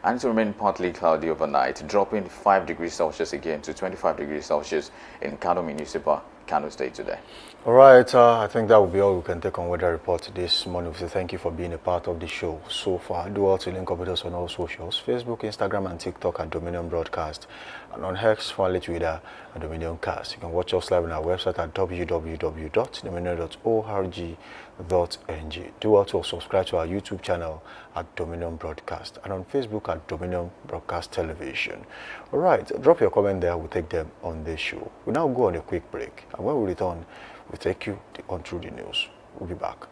And to remain partly cloudy overnight, dropping 5 degrees Celsius again to 25 degrees Celsius in Kano Municipal, Kano State today. All right, I think that will be all we can take on weather report this morning. So thank you for being a part of the show so far. Do also link up with us on all socials: Facebook, Instagram, and TikTok at Dominion Broadcast, and on X, finally Twitter at Dominion Cast. You can watch us live on our website at www.dominion.org.ng. Do also subscribe to our YouTube channel at Dominion Broadcast, and on Facebook at Dominion Broadcast Television. All right, drop your comment there. We'll take them on this show. We now go on a quick break, and when we return, we'll take you on through the news. We'll be back.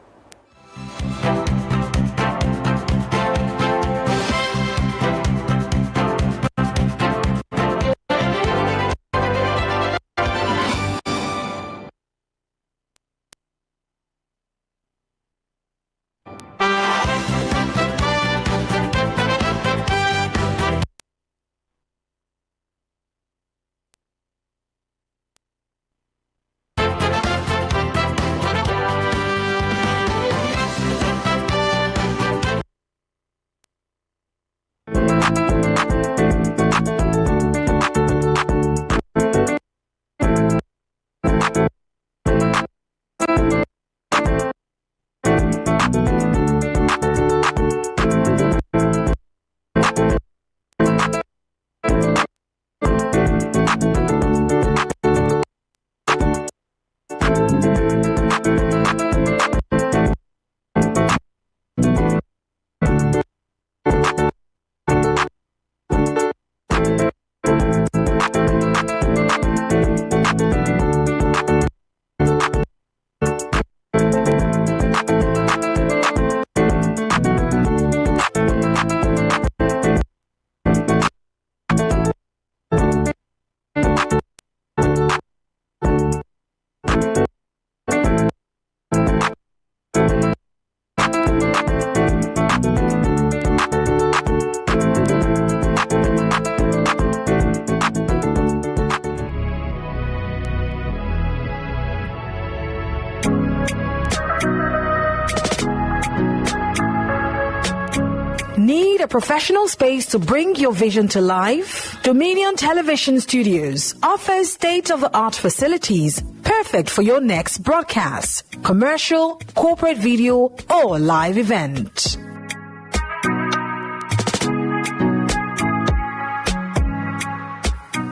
Need a professional space to bring your vision to life? Dominion Television Studios offers state-of-the-art facilities perfect for your next broadcast, commercial, corporate video, or live event.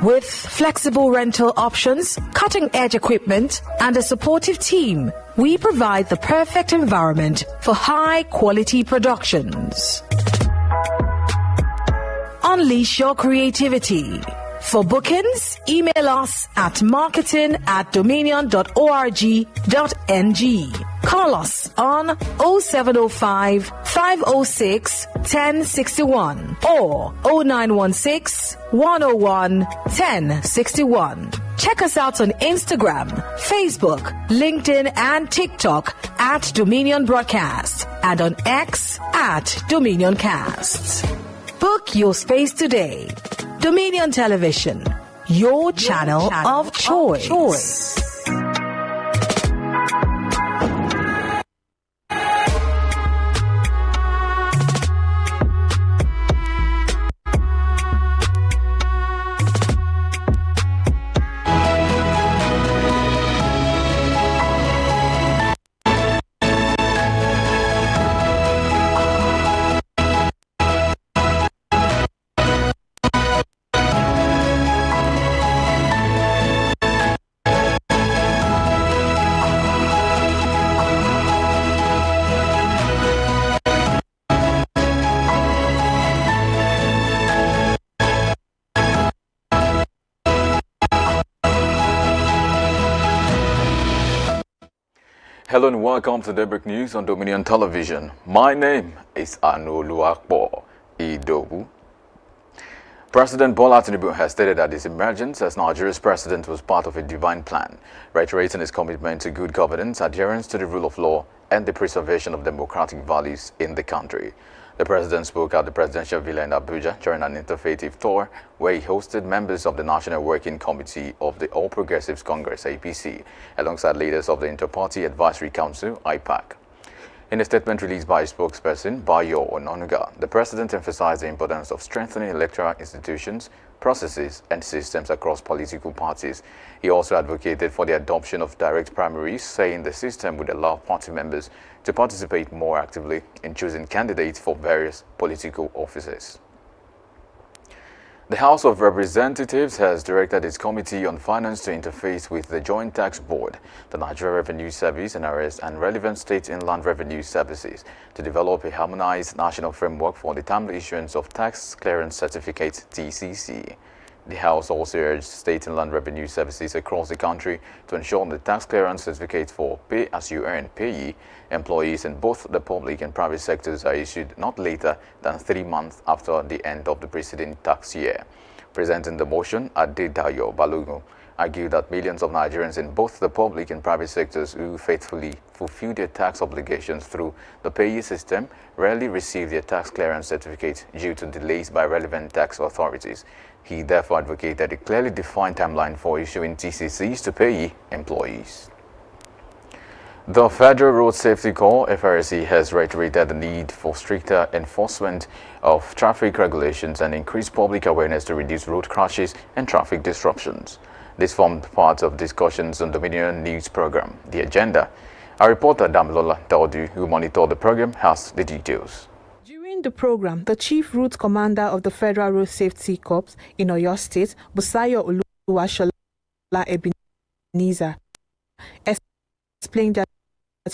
With flexible rental options, cutting-edge equipment, and a supportive team, we provide the perfect environment for high-quality productions. Unleash your creativity. For bookings, email us at marketing@dominion.org.ng. Call us on 0705 506 1061 or 0916 101 1061. Check us out on Instagram, Facebook, LinkedIn, and TikTok at Dominion Broadcast and on X at DominionCast. Book your space today. Dominion Television, your channel of choice. Hello and welcome to Daybreak News on Dominion Television. My name is Anoluakbo Idobu. President Bola Tinubu has stated that his emergence as Nigeria's president was part of a divine plan, reiterating his commitment to good governance, adherence to the rule of law, and the preservation of democratic values in the country. The president spoke at the presidential villa in Abuja during an interfaith tour where he hosted members of the National Working Committee of the All Progressives Congress, APC, alongside leaders of the Inter-Party Advisory Council, IPAC. In a statement released by his spokesperson, Bayo Ononuga, the president emphasized the importance of strengthening electoral institutions, processes, and systems across political parties. He also advocated for the adoption of direct primaries, saying the system would allow party members to participate more actively in choosing candidates for various political offices. The House of Representatives has directed its Committee on Finance to interface with the Joint Tax Board, the Nigeria Revenue Service, NRS, and relevant state inland revenue services to develop a harmonized national framework for the timely issuance of tax clearance certificates (TCC). The House also urged state inland revenue services across the country to ensure the tax clearance certificates for pay-as-you-earn payee employees in both the public and private sectors are issued not later than 3 months after the end of the preceding tax year. Presenting the motion, Adedayo Balogun argued that millions of Nigerians in both the public and private sectors who faithfully fulfill their tax obligations through the payee system rarely receive their tax clearance certificate due to delays by relevant tax authorities. He therefore advocated a clearly defined timeline for issuing TCCs to payee employees. The Federal Road Safety Corps, FRSC, has reiterated the need for stricter enforcement of traffic regulations and increased public awareness to reduce road crashes and traffic disruptions. This formed part of discussions on Dominion News program, The Agenda. Our reporter Damilola Taudu, who monitored the program, has the details. During the program, the Chief Route Commander of the Federal Road Safety Corps in Oyo State, Busayo Oluwashola Ebenezer, explained that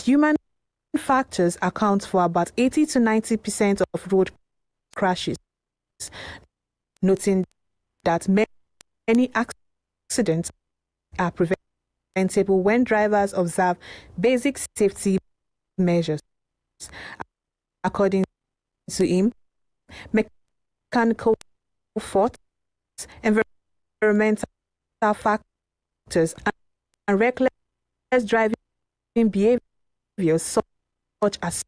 human factors account for about 80 to 90% of road crashes, noting that many accidents are preventable when drivers observe basic safety measures. According to him, mechanical faults, environmental factors, and reckless driving behaviors such as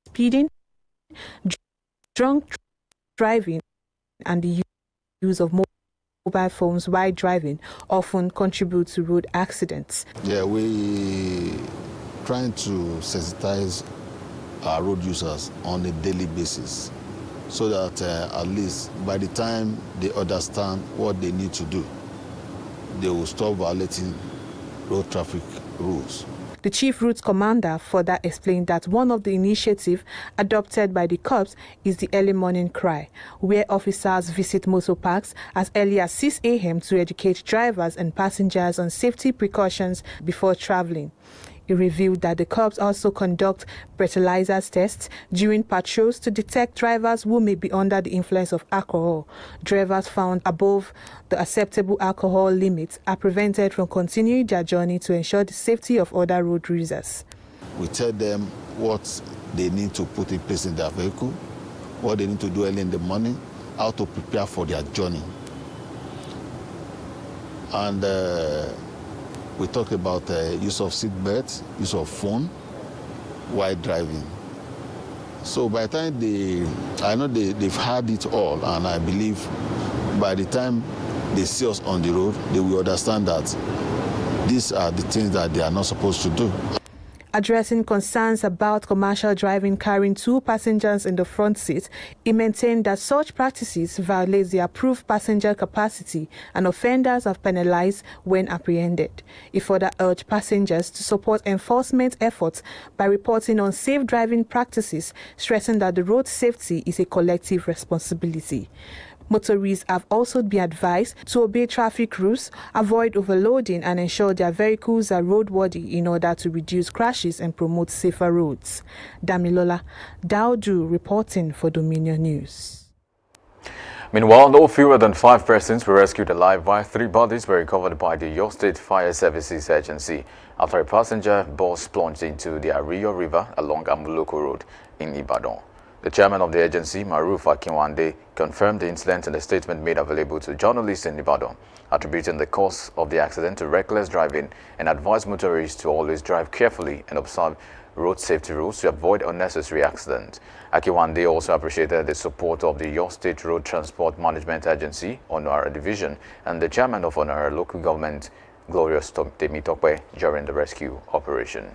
speeding, drunk driving, and the use of mobile phones while driving often contribute to road accidents. Yeah, we trying to sensitize our road users on a daily basis so that at least by the time they understand what they need to do, they will stop violating road traffic rules. The Chief Route Commander further explained that one of the initiatives adopted by the Corps is the early morning cry, where officers visit motor parks as early as 6 a.m. to educate drivers and passengers on safety precautions before traveling. He revealed that the Corps also conduct breathalyzer tests during patrols to detect drivers who may be under the influence of alcohol. Drivers found above the acceptable alcohol limits are prevented from continuing their journey to ensure the safety of other road users. We tell them what they need to put in place in their vehicle, what they need to do early in the morning, how to prepare for their journey. And we talk about use of seat belts, use of phone while driving. So by the time I know they've had it all, and I believe by the time they see us on the road, they will understand that these are the things that they are not supposed to do. Addressing concerns about commercial driving carrying 2 passengers in the front seat, he maintained that such practices violate the approved passenger capacity and offenders are penalized when apprehended. He further urged passengers to support enforcement efforts by reporting on safe driving practices, stressing that the road safety is a collective responsibility. Motorists have also been advised to obey traffic rules, avoid overloading, and ensure their vehicles are roadworthy in order to reduce crashes and promote safer roads. Damilola Daudu reporting for Dominion News. Meanwhile, no fewer than 5 persons were rescued alive while 3 bodies were recovered by the Oyo State Fire Services Agency after a passenger bus plunged into the Ario River along Amuloko Road in Ibadan. The chairman of the agency, Maruf Akinwande, confirmed the incident in a statement made available to journalists in Ibadan, attributing the cause of the accident to reckless driving and advised motorists to always drive carefully and observe road safety rules to avoid unnecessary accidents. Akinwande also appreciated the support of the Oyo State Road Transport Management Agency, Onara Division, and the chairman of Onara Local Government, Glorious Temitope, during the rescue operation.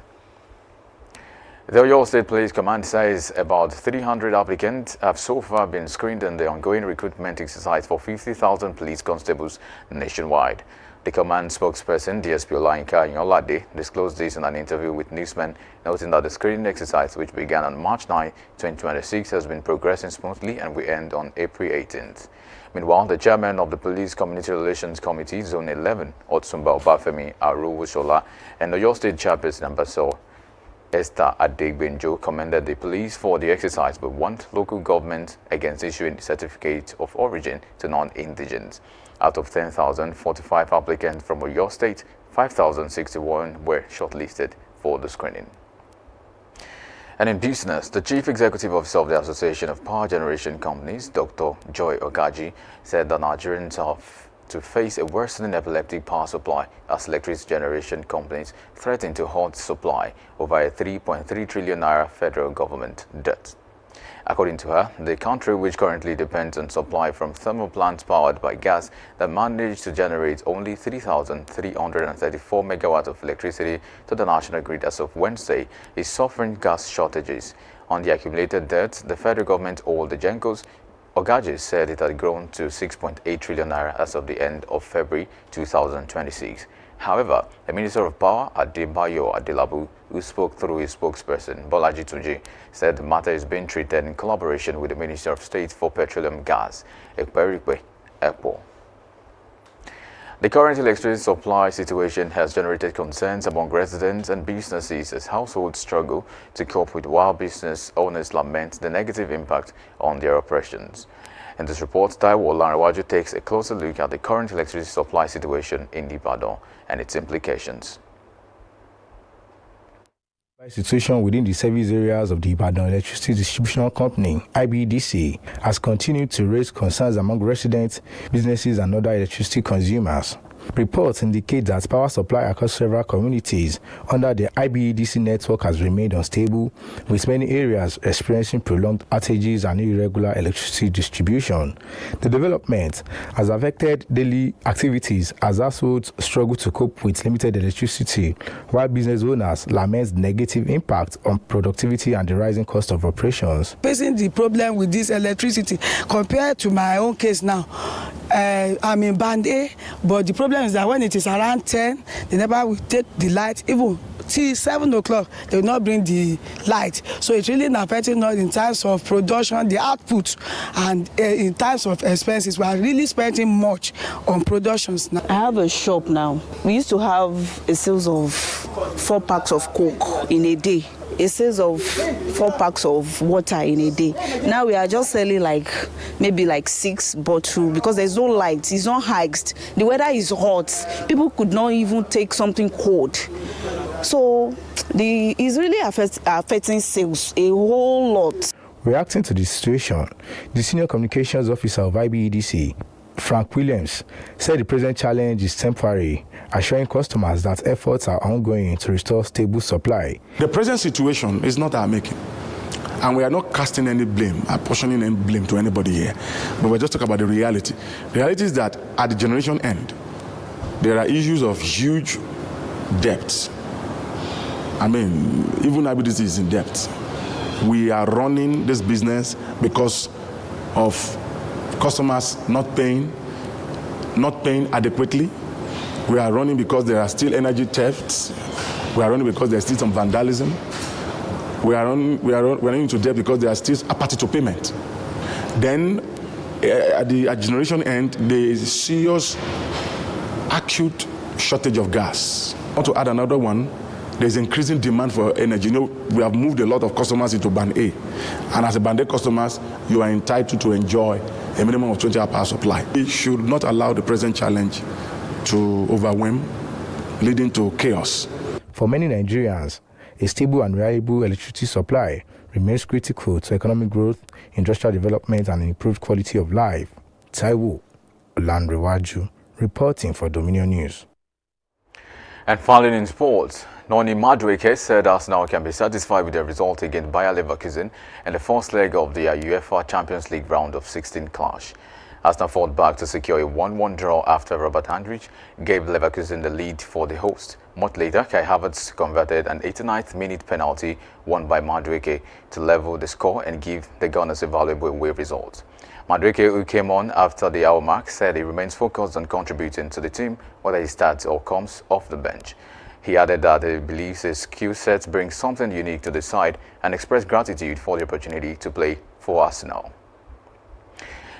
The Oyo State Police Command says about 300 applicants have so far been screened in the ongoing recruitment exercise for 50,000 police constables nationwide. The command spokesperson, DSP Olayinka Yolade, disclosed this in an interview with newsmen, noting that the screening exercise, which began on March 9, 2026, has been progressing smoothly and will end on April 18th. Meanwhile, the chairman of the Police Community Relations Committee, Zone 11, Otsumba Obafemi Arowoshola, and the Oyo State Chairperson, Ambassador Esther Adegbenjo, commended the police for the exercise but warned local government against issuing certificate of origin to non-indigents. Out of 10,045 applicants from Oyo State, 5,061 were shortlisted for the screening. And in business, the Chief Executive Officer of the Association of Power Generation Companies, Dr. Joy Ogaji, said that Nigerians have to face a worsening epileptic power supply as electricity generation companies threaten to halt supply over a 3.3 trillion naira federal government debt. According to her, the country, which currently depends on supply from thermal plants powered by gas that manage to generate only 3,334 megawatts of electricity to the national grid as of Wednesday, is suffering gas shortages. On the accumulated debt the federal government owed the Gencos, Ogaji said it had grown to 6.8 trillion naira as of the end of February 2026. However, the Minister of Power, Adebayo Adelabu, who spoke through his spokesperson, Bolaji Tunji, said the matter is being treated in collaboration with the Minister of State for Petroleum Gas, Ekperikpe Ekpo. The current electricity supply situation has generated concerns among residents and businesses as households struggle to cope with, while business owners lament the negative impact on their operations. In this report, Taiwo Olanrewaju takes a closer look at the current electricity supply situation in Ibadan and its implications. Situation within the service areas of the Ibadan Electricity Distribution Company, IBDC, has continued to raise concerns among residents, businesses and other electricity consumers. Reports indicate that power supply across several communities under the IBEDC network has remained unstable, with many areas experiencing prolonged outages and irregular electricity distribution. The development has affected daily activities as households struggle to cope with limited electricity, while business owners lament the negative impact on productivity and the rising cost of operations. Facing the problem with this electricity compared to my own case now, I'm in band A, but the problem is that when it is around 10, they never will take the light, even till 7 o'clock, they will not bring the light. So it's really affecting us in terms of production, the output, and in terms of expenses. We are really spending much on productions now. I have a shop now. We used to have a sales of 4 packs of Coke in a day. A sales of 4 packs of water in a day. Now we are just selling maybe 6 bottles because there's no light. It's not hiked. The weather is hot. People could not even take something cold. So it's really affecting sales a whole lot. Reacting to the situation, the senior communications officer of IBEDC, Frank Williams, said the present challenge is temporary, assuring customers that efforts are ongoing to restore stable supply. The present situation is not our making, and we are not casting any blame, apportioning any blame to anybody here, but we're just talking about the reality. The reality is that at the generation end, there are issues of huge debts. I mean, even IBDC is in debt. We are running this business because of customers not paying adequately. We are running because there are still energy thefts. We are running because there's still some vandalism. We are running into debt because there are still apathy to payment. Then, at the generation end, there is a serious acute shortage of gas. I want to add another one. There's increasing demand for energy. You know, we have moved a lot of customers into Band A. And as a Band A customers, you are entitled to enjoy a minimum of 20-hour power supply. We should not allow the present challenge to overwhelm, leading to chaos. For many Nigerians, a stable and reliable electricity supply remains critical to economic growth, industrial development, and improved quality of life. Taiwo Olanrewaju, reporting for Dominion News. And finally in sports, Noni Madueke said Arsenal can be satisfied with the result against Bayer Leverkusen in the first leg of the UEFA Champions League round of 16 clash. Arsenal fought back to secure a 1-1 draw after Robert Andrich gave Leverkusen the lead for the host. Much later, Kai Havertz converted an 89th minute penalty won by Madueke to level the score and give the Gunners a valuable away result. Madueke, who came on after the hour mark, said he remains focused on contributing to the team, whether he starts or comes off the bench. He added that he believes his skill set brings something unique to the side and expressed gratitude for the opportunity to play for Arsenal.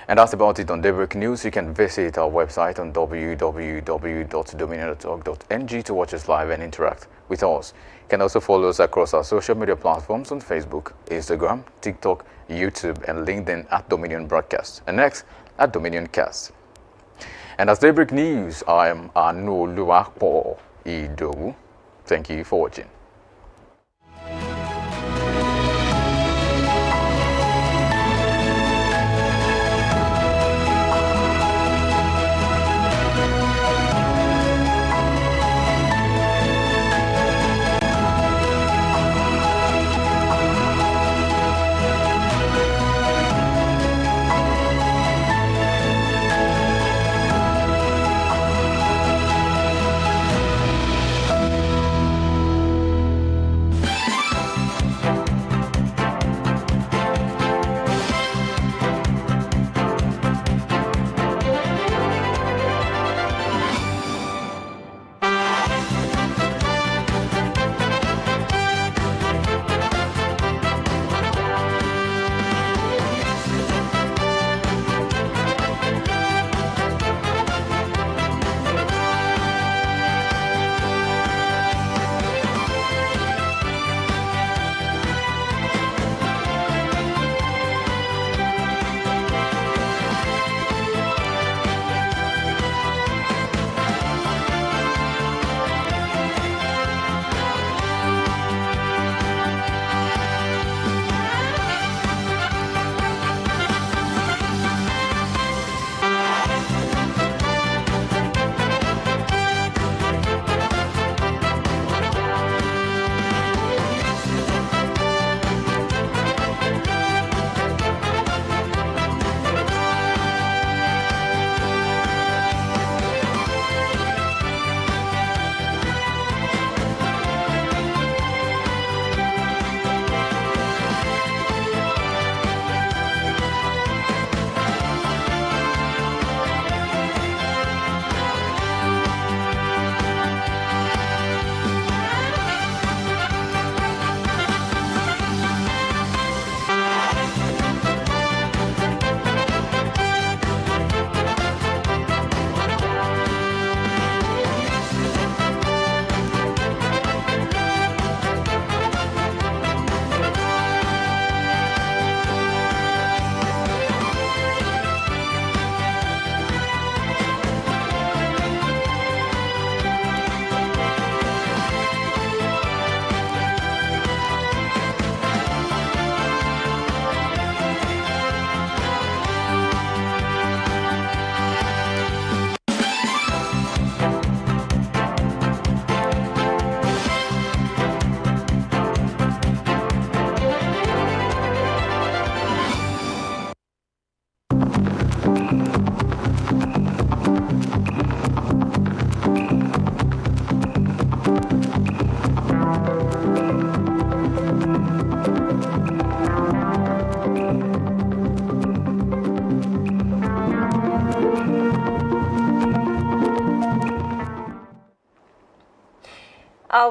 And that's about it on Daybreak News. You can visit our website on www.dominion.org.ng to watch us live and interact with us. You can also follow us across our social media platforms on Facebook, Instagram, TikTok, YouTube, and LinkedIn at Dominion Broadcast, and next at Dominion Cast. And as Daybreak News, I am Anu Luakpo Idowu. Thank you for watching.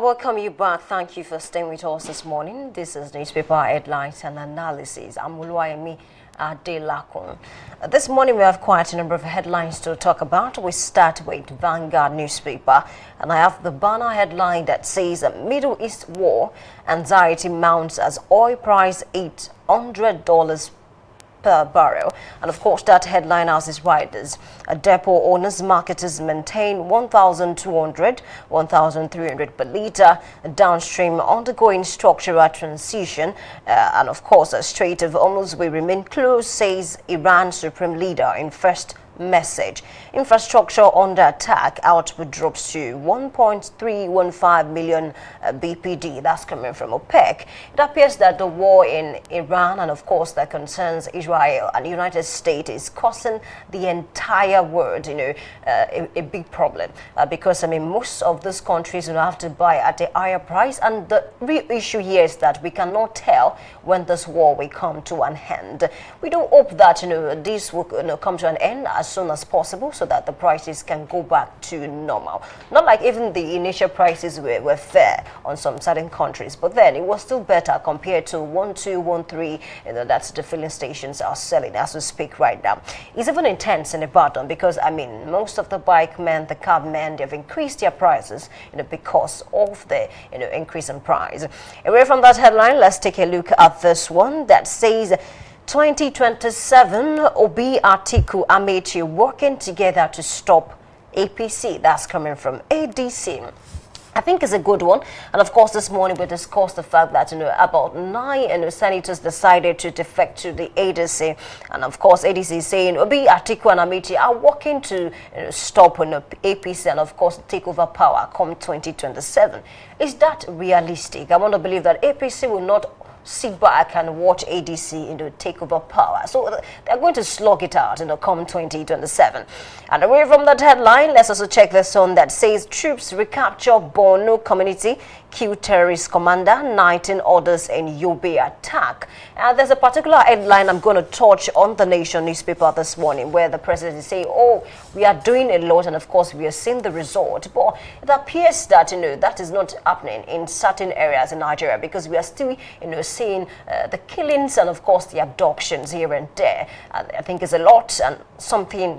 welcome you back. Thank you for staying with us this morning. This is newspaper headlines and analysis. I'm Uluwayemi Adelakun. This morning we have quite a number of headlines to talk about. We start with Vanguard newspaper, and I have the banner headline that says Middle East war, anxiety mounts as oil price $800 per barrel. And of course that headline has its riders. Depot owners, marketers maintain 1,200, 1,300 per litre. Downstream undergoing structural transition. And of course a Strait of Hormuz will remain closed, says Iran supreme leader in first message. Infrastructure under attack, output drops to 1.315 million BPD. That's coming from OPEC. It appears that the war in Iran and of course that concerns Israel and the United States is causing the entire world, a big problem because most of these countries have to buy at a higher price, and the real issue here is that we cannot tell when this war will come to an end. We don't hope that this will come to an end as soon as possible so that the prices can go back to normal. Not like even the initial prices were fair on some certain countries, but then it was still better compared to 1213 that's the filling stations are selling as we speak right now. It's even intense in Ibadan because most of the bike men, the cab men, they've increased their prices because of the increase in price. Away from that headline, let's take a look at this one that says 2027, Obi, Atiku, Amechi working together to stop APC. That's coming from ADC. I think it's a good one. And of course, this morning we discussed the fact that about 9 senators decided to defect to the ADC. And of course, ADC is saying Obi, Atiku, and Amechi are working to stop APC and of course take over power come 2027. Is that realistic? I want to believe that APC will not sit back and watch ADC take over power. So they're going to slug it out come 2027. And away from that headline, let's also check this one that says troops recapture Borno community, kill terrorist commander, 19 others in Yobe attack. And there's a particular headline I'm going to touch on the Nation newspaper this morning where the president is saying, oh, we are doing a lot and of course we are seeing the result. But it appears that that is not happening in certain areas in Nigeria because we are still seeing the killings and of course the abductions here and there. And I think it's a lot and something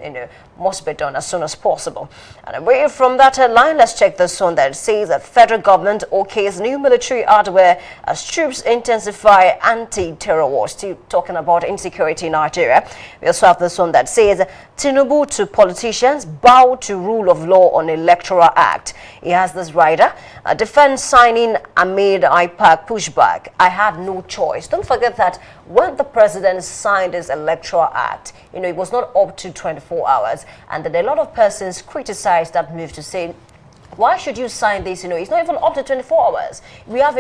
must be done as soon as possible. And away from that headline, let's check this one that says that federal government okays new military hardware as troops intensify anti-terror war. Still talking about insecurity in Nigeria. We also have this one that says Tinubu to politicians bow to rule of law on electoral act. He has this rider. Defense signing amid IPAC pushback. I had no choice. Don't forget that when the president signed his electoral act, it was not up to 24 hours. And then a lot of persons criticized that move to say, why should you sign this? It's not even up to 24 hours. We have,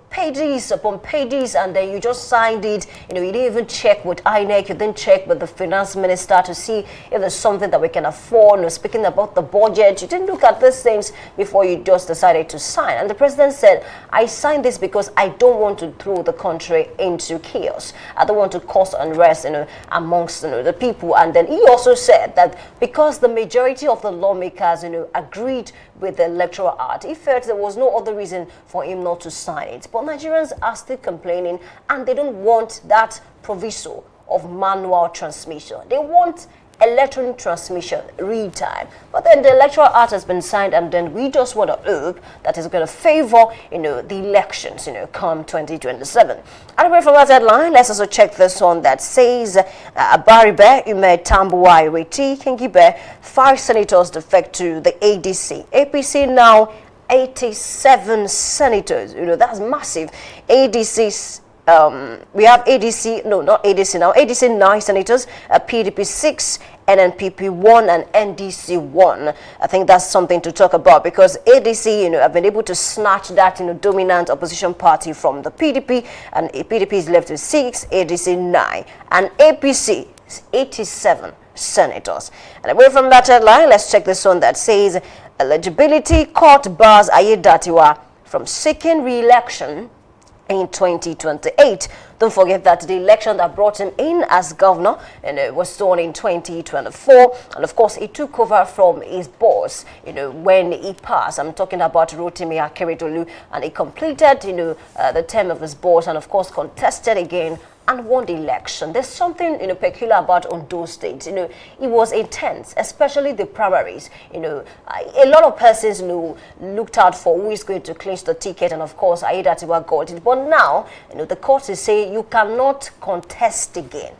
pages upon pages, and then you just signed it. You didn't even check with INEC. You didn't check with the finance minister to see if there's something that we can afford. Speaking about the budget, you didn't look at these things before you just decided to sign. And the president said, I signed this because I don't want to throw the country into chaos. I don't want to cause unrest, amongst the people. And then he also said that because the majority of the lawmakers, agreed with the electoral act, he felt there was no other reason for him not to sign it. But Nigerians are still complaining and they don't want that proviso of manual transmission. They want electronic transmission real time. But then the electoral act has been signed and then we just want to hope that it's going to favor, the elections, come 2027. And away from that headline, let's also check this one that says Abaribe, Ume Tambuwai, Reti, Kingibe, 5 senators defect to the ADC. APC now 87 senators. That's massive. ADC we have ADC, no, not ADC now, ADC 9 senators, PDP 6, NNPP 1, and NDC 1. I think that's something to talk about because ADC, have been able to snatch that, dominant opposition party from the PDP, and PDP is left with 6, ADC 9, and APC 87 senators. And away from that headline, let's check this one that says eligibility court bars Ayedatiwa from seeking re-election in 2028. Don't forget that the election that brought him in as governor was done in 2024, and of course he took over from his boss when he passed. I'm talking about Rotimi Akeredolu, and he completed the term of his boss, and of course contested again and won the election. There's something peculiar about Ondo State. It was intense, especially the primaries. A lot of persons looked out for who is going to clinch the ticket, and of course Aiyedatiwa got it. But now the court is saying you cannot contest again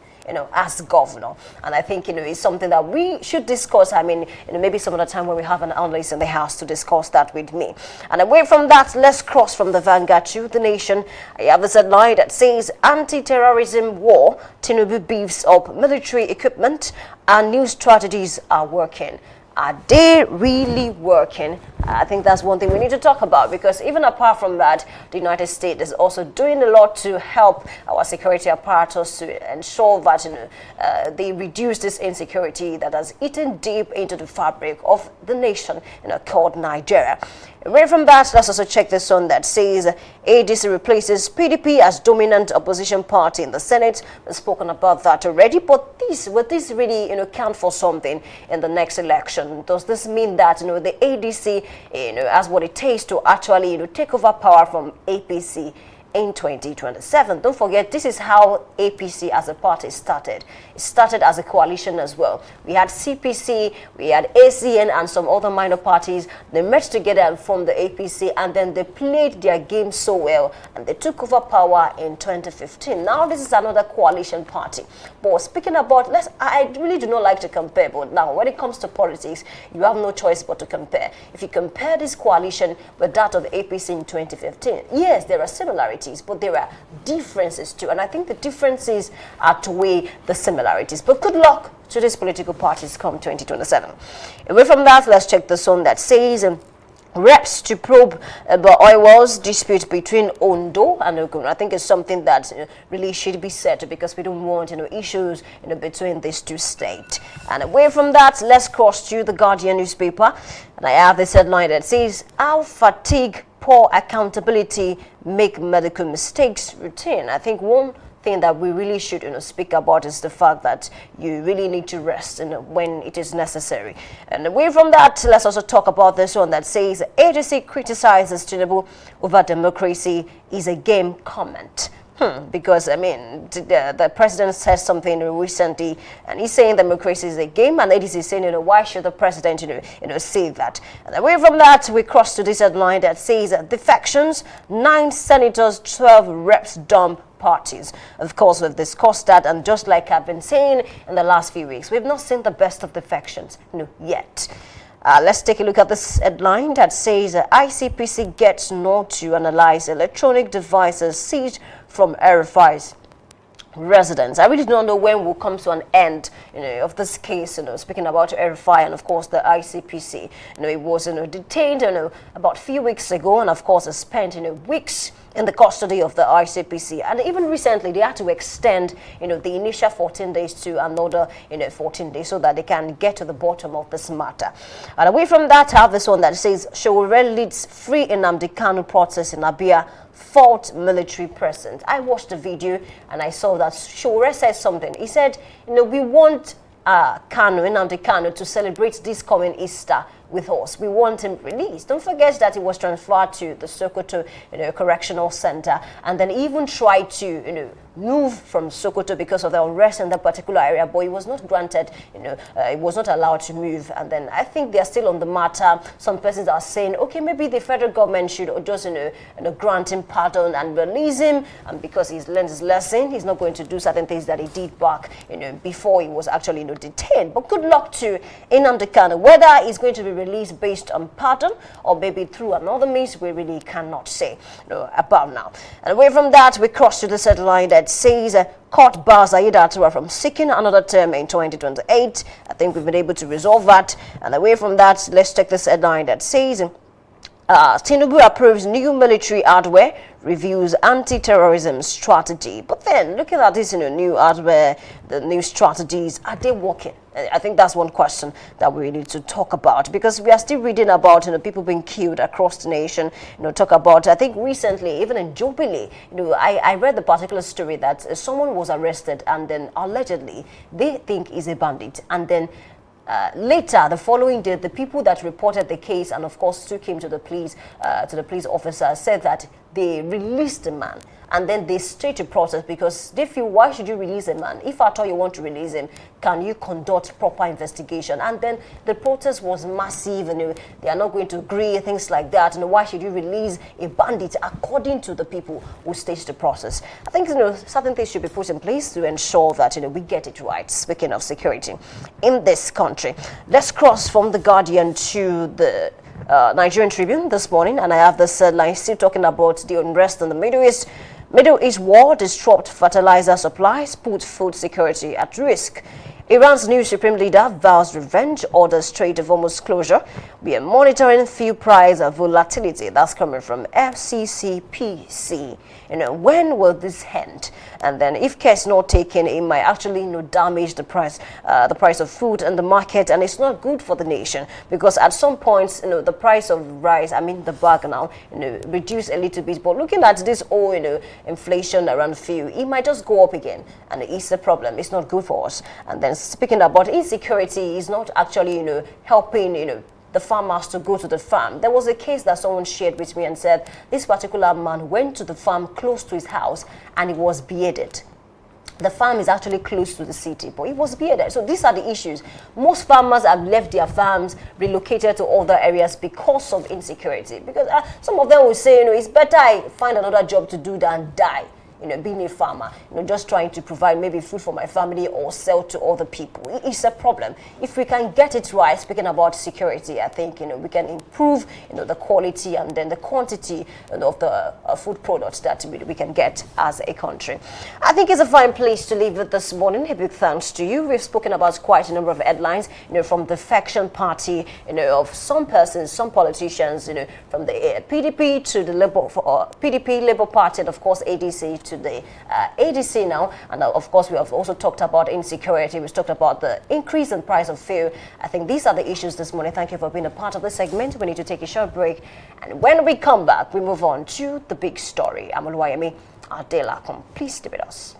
as governor. And I think, it's something that we should discuss. I mean, maybe some other time when we have an analyst in the house to discuss that with me. And away from that, let's cross from the Vanguard to the Nation. I have this headline that says, anti-terrorism war, Tinubu beefs up military equipment and new strategies are working. Are they really working? I think that's one thing we need to talk about, because even apart from that, the United States is also doing a lot to help our security apparatus to ensure that they reduce this insecurity that has eaten deep into the fabric of the nation called Nigeria. Away from that, let's also check this one that says ADC replaces PDP as dominant opposition party in the Senate. We've spoken about that already, but will this really count for something in the next election? Does this mean that the ADC has what it takes to actually take over power from APC in 2027? Don't forget, this is how APC as a party started. It started as a coalition as well. We had CPC, we had ACN and some other minor parties. They merged together and formed the APC, and then they played their game so well and they took over power in 2015. Now this is another coalition party. But speaking about, I really do not like to compare, but now when it comes to politics, you have no choice but to compare. If you compare this coalition with that of APC in 2015, yes, there are similarities, but there are differences too. And I think the differences outweigh the similarities. But good luck to these political parties come 2027. Away from that, let's check the one that says reps to probe the oil wells dispute between Ondo and Ogun. I think it's something that really should be said, because we don't want issues between these two states. And away from that, let's cross to the Guardian newspaper, and I have this headline that says, how fatigue, poor accountability make medical mistakes routine. I think one thing that we really should speak about is the fact that you really need to rest when it is necessary. And away from that, let's also talk about this one that says agency criticizes Tinubu over democracy is a game comment. Because I mean, the president said something recently, and he's saying democracy is a game, and ADC is saying, why should the president, say that? And away from that, we cross to this headline that says defections, 9 senators, 12 reps dump parties. Of course, we've discussed that, and just like I've been saying in the last few weeks, we've not seen the best of defections, yet. Let's take a look at this headline that says ICPC gets not to analyze electronic devices seized from RFI's residents. I really don't know when we'll come to an end of this case, speaking about RFI and of course the ICPC. It was detained about a few weeks ago, and of course it spent weeks in the custody of the ICPC, and even recently they had to extend the initial 14 days to another 14 days so that they can get to the bottom of this matter. And away from that, I have this one that says Sowore leads free Nnamdi Kanu protest in Abia, fault military presence. I watched the video and I saw that Sowore said something. He said, we want Nnamdi Kanu to celebrate this coming Easter with us. We want him released. Don't forget that he was transferred to the Sokoto Correctional Center, and then even tried to move from Sokoto because of the unrest in that particular area, but he was not granted, he was not allowed to move. And then I think they're still on the matter. Some persons are saying, okay, maybe the federal government should just grant him pardon and release him, and because he's learned his lesson, he's not going to do certain things that he did back before he was actually detained. But good luck to Nnamdi Kanu. Whether he's going to be released based on pardon or maybe through another means, we really cannot say about now. And away from that, we cross to the headline that says court bars Aiyedatiwa from seeking another term in 2028. I think we've been able to resolve that. And away from that, let's check this headline that says Tinubu approves new military hardware, reviews anti-terrorism strategy. But then, looking at this new hardware, the new strategies, are they working? I think that's one question that we need to talk about, because we are still reading about people being killed across the nation. Talk about, I think recently, even in Jubilee, I read the particular story that someone was arrested and then allegedly they think is a bandit, and then later, the following day, the people that reported the case and, of course, took him to the police officer said that they released the man. And then they stayed to process, because they feel, why should you release a man? If at all you want to release him, can you conduct proper investigation? And then the protest was massive, and they are not going to agree, things like that. And why should you release a bandit according to the people who staged the process? I think certain things should be put in place to ensure that we get it right. Speaking of security in this country, let's cross from the Guardian to the Nigerian Tribune this morning, and I have this line still talking about the unrest in the Middle East. Middle East war disrupt fertilizer supplies, put food security at risk. Iran's new supreme leader vows revenge, orders Strait of Hormuz closure. We are monitoring fuel price volatility. That's coming from FCCPC. When will this end? And then, if care is not taken, it might actually damage the price of food in the market, and it's not good for the nation, because at some points, the price of rice, the bag now, reduce a little bit. But looking at this whole, inflation around fuel, it might just go up again, and it's a problem. It's not good for us. And then, speaking about insecurity, is not actually, helping, the farmers to go to the farm. There was a case that someone shared with me and said this particular man went to the farm close to his house and he was beheaded. The farm is actually close to the city, but it was beheaded. So these are the issues. Most farmers have left their farms, relocated to other areas because of insecurity. Because some of them will say, it's better I find another job to do than die. Being a farmer, just trying to provide maybe food for my family or sell to other people. It's a problem. If we can get it right, speaking about security, I think, we can improve, the quality and then the quantity of the food products that we can get as a country. I think it's a fine place to leave it this morning. A big thanks to you. We've spoken about quite a number of headlines, from the faction party, of some persons, some politicians, from the PDP to the PDP, Labour Party, and of course ADC to the ADC now. And of course, we have also talked about insecurity. We've talked about the increase in price of fuel. I think these are the issues this morning. Thank you for being a part of this segment. We need to take a short break. And when we come back, we move on to the big story. I'm Oluwayemi Adelakum. Please stay with us.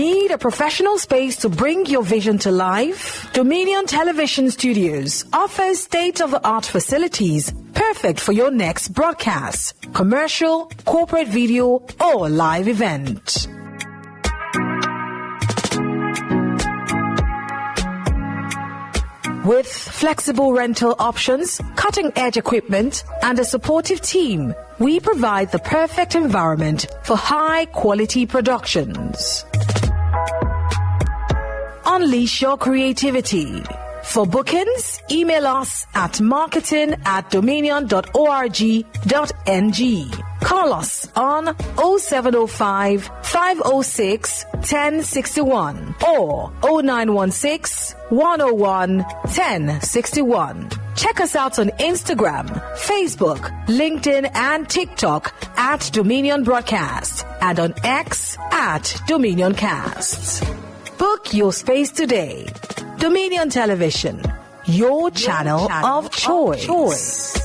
Need a professional space to bring your vision to life? Dominion Television Studios offers state-of-the-art facilities perfect for your next broadcast, commercial, corporate video, or live event. With flexible rental options, cutting-edge equipment, and a supportive team, we provide the perfect environment for high-quality productions. Unleash your creativity. For bookings, email us at marketing@dominion.org.ng. Call us on 0705 506 1061 or 0916 101 1061. Check us out on Instagram, Facebook, LinkedIn, and TikTok at Dominion Broadcast and on X at DominionCast. Book your space today. Dominion Television, your channel of choice.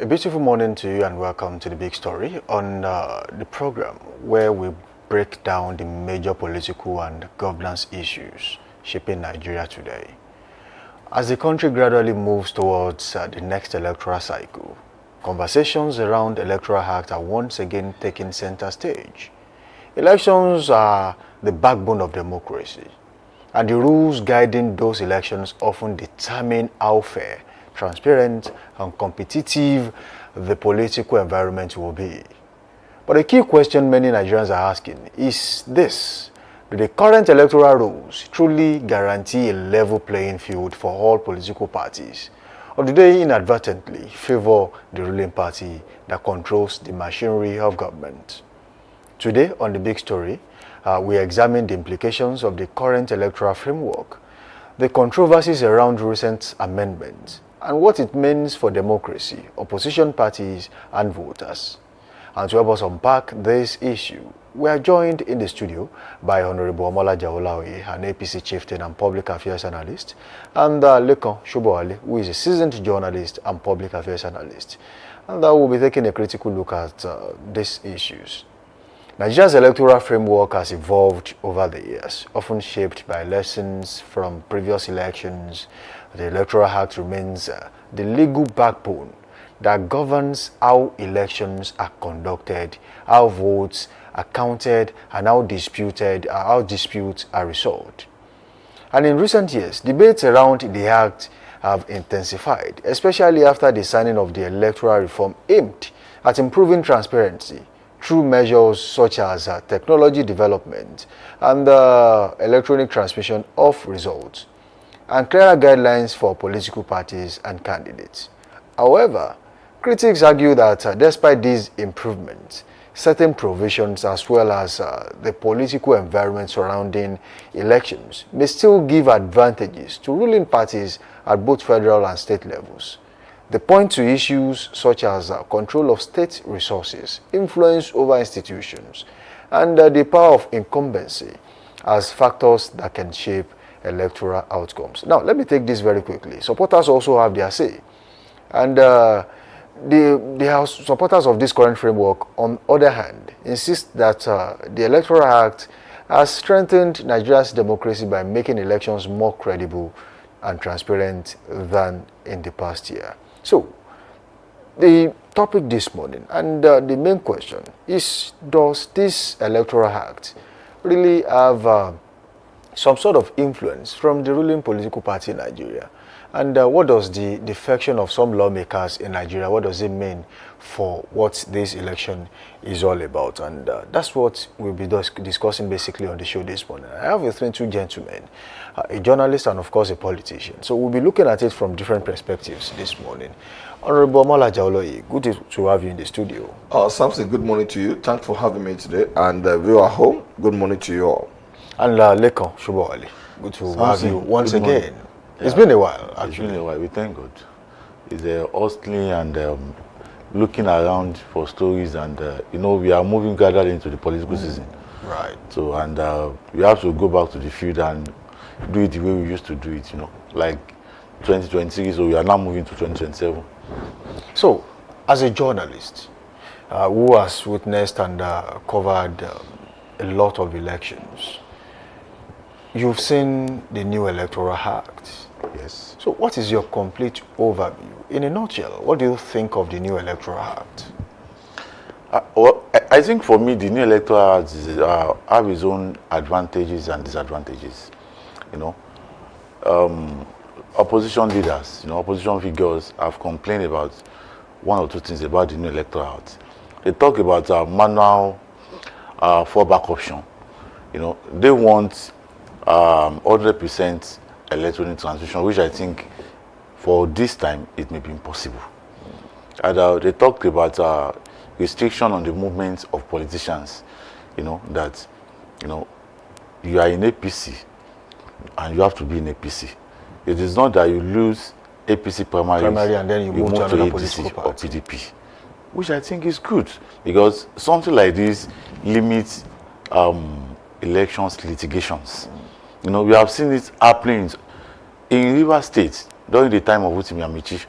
A beautiful morning to you and welcome to the big story on the program where we break down the major political and governance issues shaping Nigeria today. As the country gradually moves towards the next electoral cycle, conversations around Electoral Act are once again taking center stage. Elections are the backbone of democracy, and the rules guiding those elections often determine how fair, transparent, and competitive the political environment will be. But a key question many Nigerians are asking is this: do the current electoral rules truly guarantee a level playing field for all political parties, or do they inadvertently favor the ruling party that controls the machinery of government? Today on The Big Story, we examine the implications of the current electoral framework, the controversies around recent amendments, and what it means for democracy, opposition parties, and voters. And to help us unpack this issue, we are joined in the studio by Honorable Omola Jaolaoye, an APC chieftain and public affairs analyst, and Lekan Shobowale, who is a seasoned journalist and public affairs analyst. And we'll be taking a critical look at these issues. Nigeria's electoral framework has evolved over the years, often shaped by lessons from previous elections. The Electoral Act remains the legal backbone that governs how elections are conducted, how votes are counted, and how disputes are resolved. And in recent years, debates around the Act have intensified, especially after the signing of the electoral reform aimed at improving transparency through measures such as technology development and electronic transmission of results, and clearer guidelines for political parties and candidates. However, critics argue that despite these improvements, certain provisions as well as the political environment surrounding elections may still give advantages to ruling parties at both federal and state levels. They point to issues such as control of state resources, influence over institutions, and the power of incumbency as factors that can shape electoral outcomes. Now, let me take this very quickly. Supporters also have their say. And the supporters of this current framework, on the other hand, insist that the Electoral Act has strengthened Nigeria's democracy by making elections more credible and transparent than in the past year. So, the topic this morning and the main question is, does this Electoral Act really have some sort of influence from the ruling political party in Nigeria? And what does the defection of some lawmakers in Nigeria, what does it mean for what this election is all about? And that's what we'll be discussing basically on the show this morning. I have with me two gentlemen, a journalist and of course a politician. So we'll be looking at it from different perspectives this morning. Honorable Omolaja Oloye, good to have you in the studio. Samson, good morning to you. Thanks for having me today. And viewer home, good morning to you all. And Lekon Shubowale, good to have you once again. It's been a while, actually. It's been a while, we thank God. It's hustling and looking around for stories, and we are moving gradually into the political season. Right. So, and we have to go back to the field and do it the way we used to do it, like 2023, so we are now moving to 2027. So, as a journalist who has witnessed and covered a lot of elections, you've seen the new Electoral Act. Yes. So what is your complete overview? In a nutshell, what do you think of the new Electoral Act? Well, I think for me, the new Electoral Act have its own advantages and disadvantages. Opposition leaders, opposition figures have complained about one or two things about the new Electoral Act. They talk about manual fallback option. They want 100% electronic transmission, which I think for this time it may be impossible. And they talked about restriction on the movement of politicians. That you are in APC and you have to be in APC. It is not that you lose APC primary and then you move to another political ADC party. or PDP, which I think is good, because something like this limits elections litigations. We have seen it happening in Rivers State during the time of Rotimi Amici.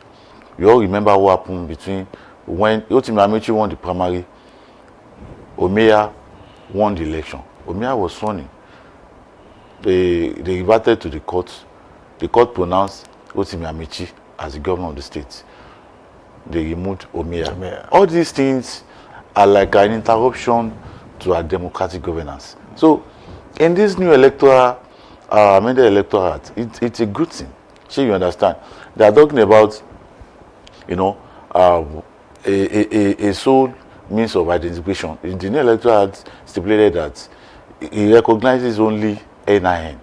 You all remember what happened between when Rotimi Amici won the primary, Omeya won the election. Omeya was sworn in. They reverted to the court. The court pronounced Rotimi Amici as the governor of the state. They removed Omeya. All these things are like an interruption to our democratic governance. So, in this new amended electoral act, it's a good thing. So you understand? They are talking about, a sole means of identification. In the new electoral act stipulated that it recognizes only NIN.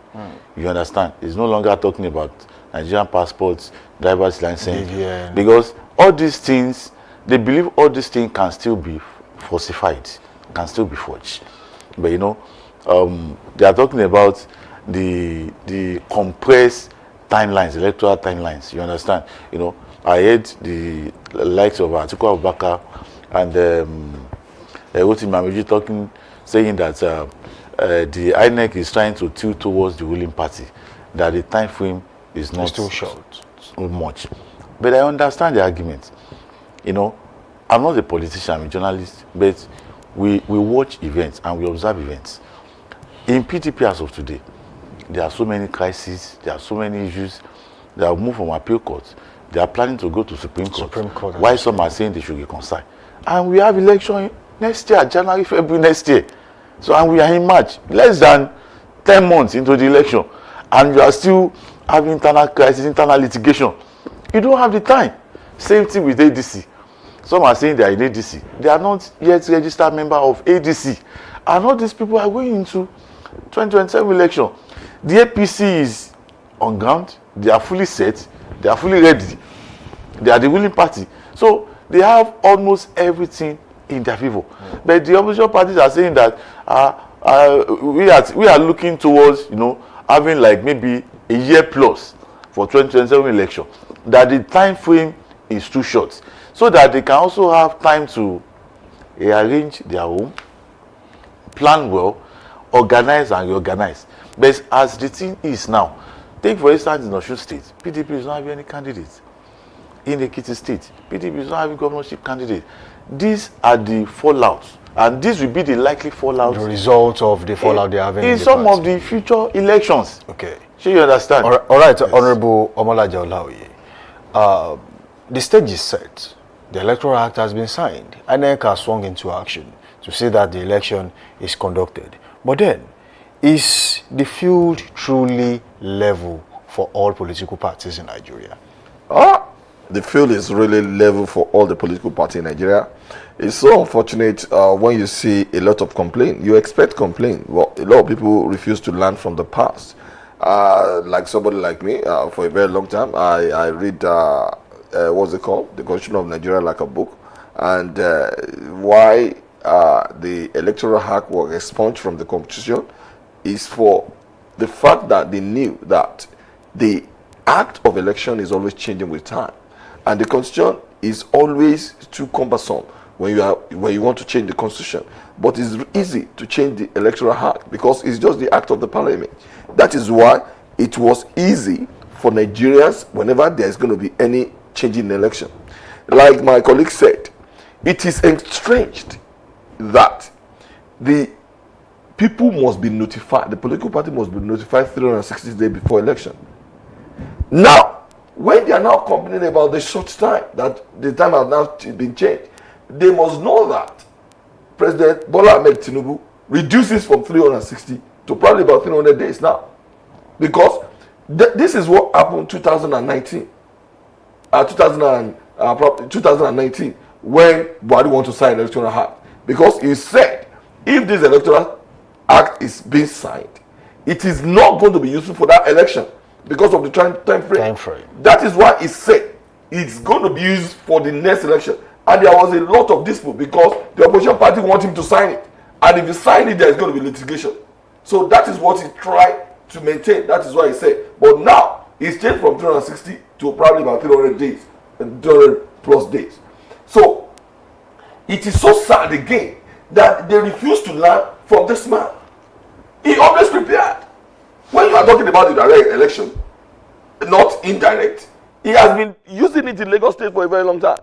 You understand? It's no longer talking about Nigerian passports, driver's license, because all these things, they believe all these things can still be falsified, can still be forged. But they are talking about the compressed timelines, electoral timelines. You understand? I heard the likes of Atiku Abubakar and Rotimi Amici saying that the INEC is trying to tilt towards the ruling party, that the time frame is not too short, so much. But I understand the argument. I'm not a politician, I'm a journalist, but we watch events and we observe events. In PDP as of today, there are so many crises, there are so many issues. They have moved from appeal court. They are planning to go to Supreme Court. Why some are saying they should reconcile. And we have election next year, January, February next year. So, and we are in March, less than 10 months into the election. And we are still having internal crisis, internal litigation. You don't have the time. Same thing with ADC. Some are saying they are in ADC. They are not yet registered member of ADC. And all these people are going into 2027 election. The APC is on ground. They are fully set. They are fully ready. They are the ruling party. So they have almost everything in their favor. But the opposition parties are saying that we are looking towards, having like maybe a year plus for 2027 election. That the time frame is too short, so that they can also have time to rearrange their home, plan well, organize and reorganize. But as the thing is now, take for instance in Osun State, PDP is not having any candidates. In Ekiti State, PDP is not having governorship candidate. These are the fallouts, and this will be the likely fallout. The result of the fallout they are having in some of the future elections. Okay. So you understand? All right, yes. Honorable Omolaja Oloye. The stage is set. The Electoral Act has been signed. INEC has swung into action to say that the election is conducted. But then, is the field truly level for all political parties in Nigeria? The field is really level for all the political parties in Nigeria. It's so unfortunate when you see a lot of complaint. You expect complaint. Well, a lot of people refuse to learn from the past. Like somebody like me, for a very long time, I read, what's it called? The Constitution of Nigeria like a book. And why the Electoral Act was expunged from the Constitution is for the fact that they knew that the act of election is always changing with time. And the Constitution is always too cumbersome when you want to change the Constitution. But it's easy to change the Electoral Act because it's just the act of the Parliament. That is why it was easy for Nigerians whenever there's going to be any change in the election. Like my colleague said, it is estranged that the people must be notified, the political party must be notified 360 days before election. Now, when they are now complaining about the short time, that the time has now been changed, they must know that President Bola Ahmed Tinubu reduces from 360 to probably about 300 days now. Because this is what happened 2019, when Buhari want to sign Electoral Act. Because he said, if this Electoral Act is being signed, it is not going to be useful for that election because of the time frame. That is why he said it's going to be used for the next election. And there was a lot of dispute because the opposition party want him to sign it. And if he sign it, there is going to be litigation. So that is what he tried to maintain. That is why he said. But now, it's changed from 360 to probably about 300 days, 300 plus days. So, it is so sad again that they refuse to learn from this man. He always prepared. When you are talking about the direct election, not indirect, he has been using it in Lagos State for a very long time.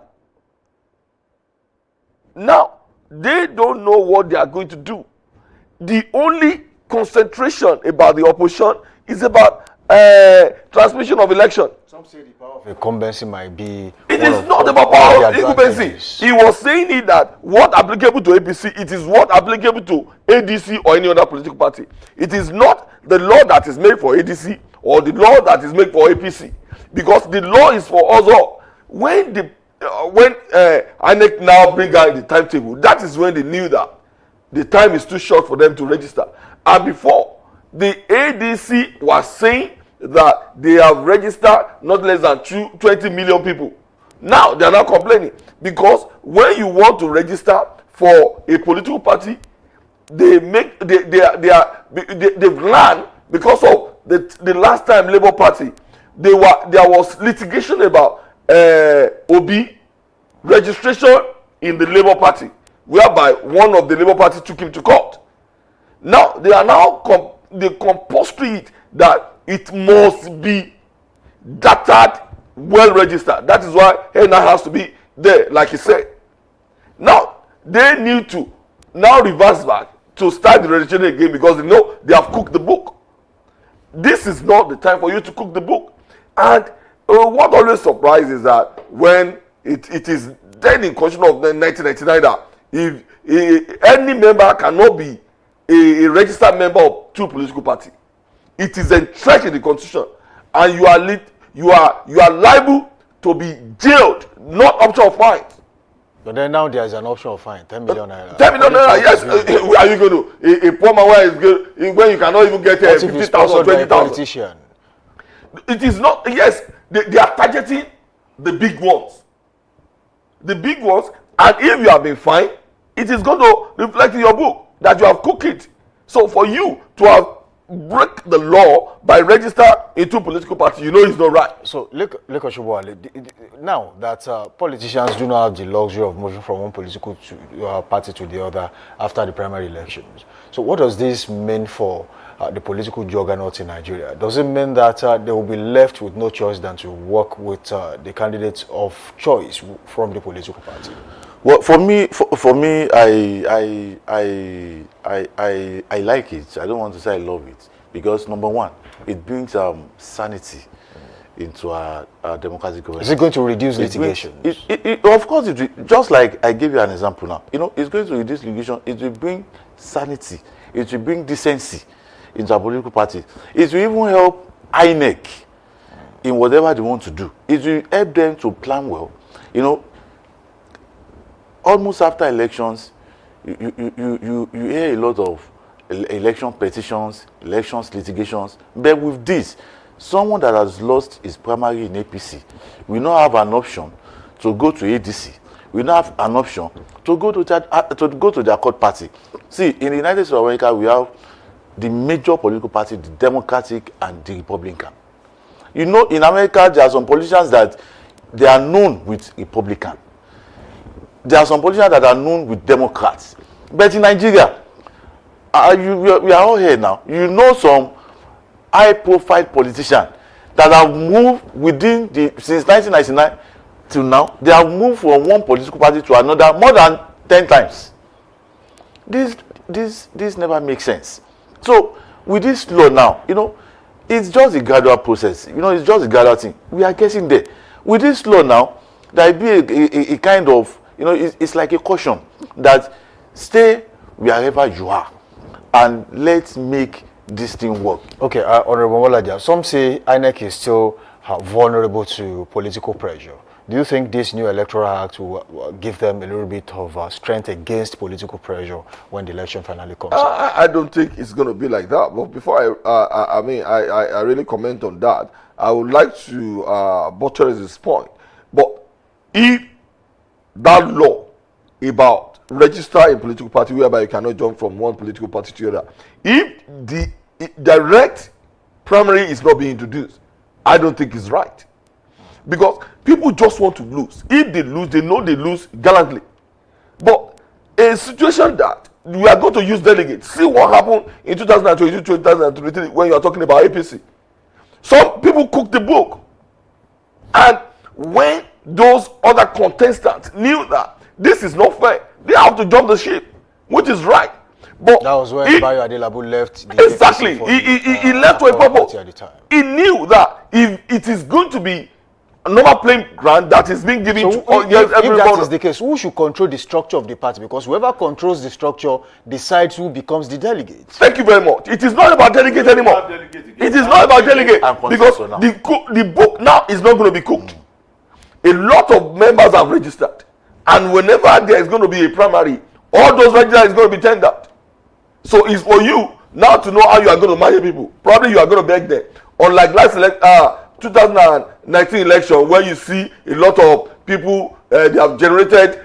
Now, they don't know what they are going to do. The only concentration about the opposition is about transmission of election. Some say the power of incumbency might be... It is not about power of incumbency. He was saying it that what applicable to APC, it is what applicable to ADC or any other political party. It is not the law that is made for ADC or the law that is made for APC. Because the law is for us all. When INEC now bring out the timetable, that is when they knew that the time is too short for them to register. And before, the ADC was saying that they have registered not less than 20 million people. Now they are not complaining because when you want to register for a political party, they've learned because of the last time Labour Party, there was litigation about OB registration in the Labour Party, whereby one of the Labour Party took him to court. Now they are now they compulsory that it must be dated, well registered. That is why HENA has to be there, like he said. Now they need to now reverse back to start the registration again because they know they have cooked the book. This is not the time for you to cook the book. And what always surprises is that when it is then in Constitution of 1999 that if any member cannot be a registered member of two political parties, it is entrenched in the Constitution, and you are liable to be jailed, not option of fine. But then now there is an option of fine, 10 million naira. 10 million naira, yes. Are you going to a poor man when you cannot even get 50,000, 20,000? It is not. Yes, they are targeting the big ones. The big ones, and if you have been fined, it is going to reflect in your book that you have cooked it. So for you to have break the law by register into political party, you know it's not right. So look now that politicians do not have the luxury of moving from one political party to the other after the primary elections. So what does this mean for the political juggernaut in Nigeria? Does it mean that they will be left with no choice than to work with the candidates of choice from the political party? Well, for me, I like it. I don't want to say I love it because number one, it brings sanity into our democratic government. Is it going to reduce litigation? Of course, just like I gave you an example now. You know, it's going to reduce litigation. It will bring sanity. It will bring decency into our political party. It will even help INEC in whatever they want to do. It will help them to plan well. You know, almost after elections, you hear a lot of election petitions, elections litigations. But with this, someone that has lost his primary in APC will not have an option to go to ADC. We now have an option to go to their court party. See, in the United States of America, we have the major political party, the Democratic and the Republican. You know, in America, there are some politicians that they are known with Republican. There are some politicians that are known with Democrats. But in Nigeria, we are all here now. You know some high-profile politicians that have moved since 1999 till now. They have moved from one political party to another more than 10 times. This never makes sense. So with this law now, you know, it's just a gradual process. You know, it's just a gradual thing. We are getting there. With this law now, there will be a kind of, you know, it's like a caution that stay wherever you are and let's make this thing work. Okay, Honorable Molaja, some say INEC is still vulnerable to political pressure. Do you think this new electoral act will give them a little bit of strength against political pressure when the election finally comes? I don't think it's going to be like that. But before I really comment on that, I would like to buttress this point. But if that law about register a political party whereby you cannot jump from one political party to the other, if the direct primary is not being introduced, I don't think it's right. Because people just want to lose. If they lose, they know they lose gallantly. But a situation that we are going to use delegates. See what happened in 2022, 2023 when you are talking about APC. Some people cooked the book. And when those other contestants knew that this is not fair, they have to jump the ship, which is right. But that was when Bayo Adelabu left. Exactly. He left for a purpose. He knew that if it is going to be normal playing ground that is being given to everybody. If that is the case, who should control the structure of the party? Because whoever controls the structure decides who becomes the delegate. Thank you very much. It is not about delegate anymore. It is not about delegate because the book now is not going to be cooked. A lot of members have registered, and whenever there is going to be a primary, all those registers is going to be tendered. So it's for you now to know how you are going to manage people. Probably you are going to beg them. Unlike last 2019 election, where you see a lot of people, they have generated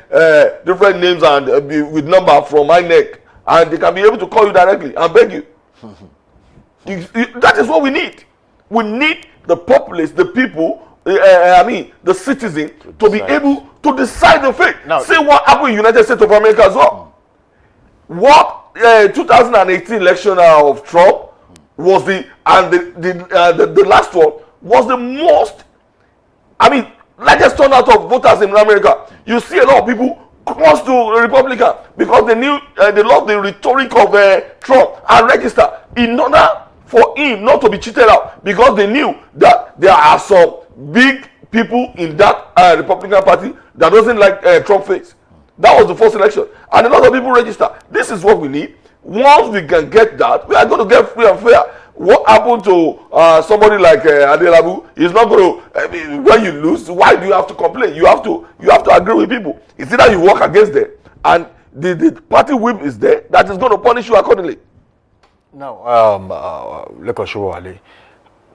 different names and with number from INEC, and they can be able to call you directly and beg you. That is what we need. We need the populace, the people, the citizen, to be able to decide the fate. Now, see what happened in the United States of America as well. What 2018 election of Trump was the last one was the most, largest turnout of voters in America. You see a lot of people close to Republican because they knew they loved the rhetoric of Trump and register in order for him not to be cheated out, because they knew that there are some big people in that Republican party that doesn't like Trump face. That was the first election, and a lot of people register. This is what we need. Once we can get that, we are going to get free and fair. What happened to somebody like Adelabu is not going to. When you lose, why do you have to complain? You have to agree with people. It's either you work against them, and the party whip is there that is going to punish you accordingly. Now, Lekoshuwale,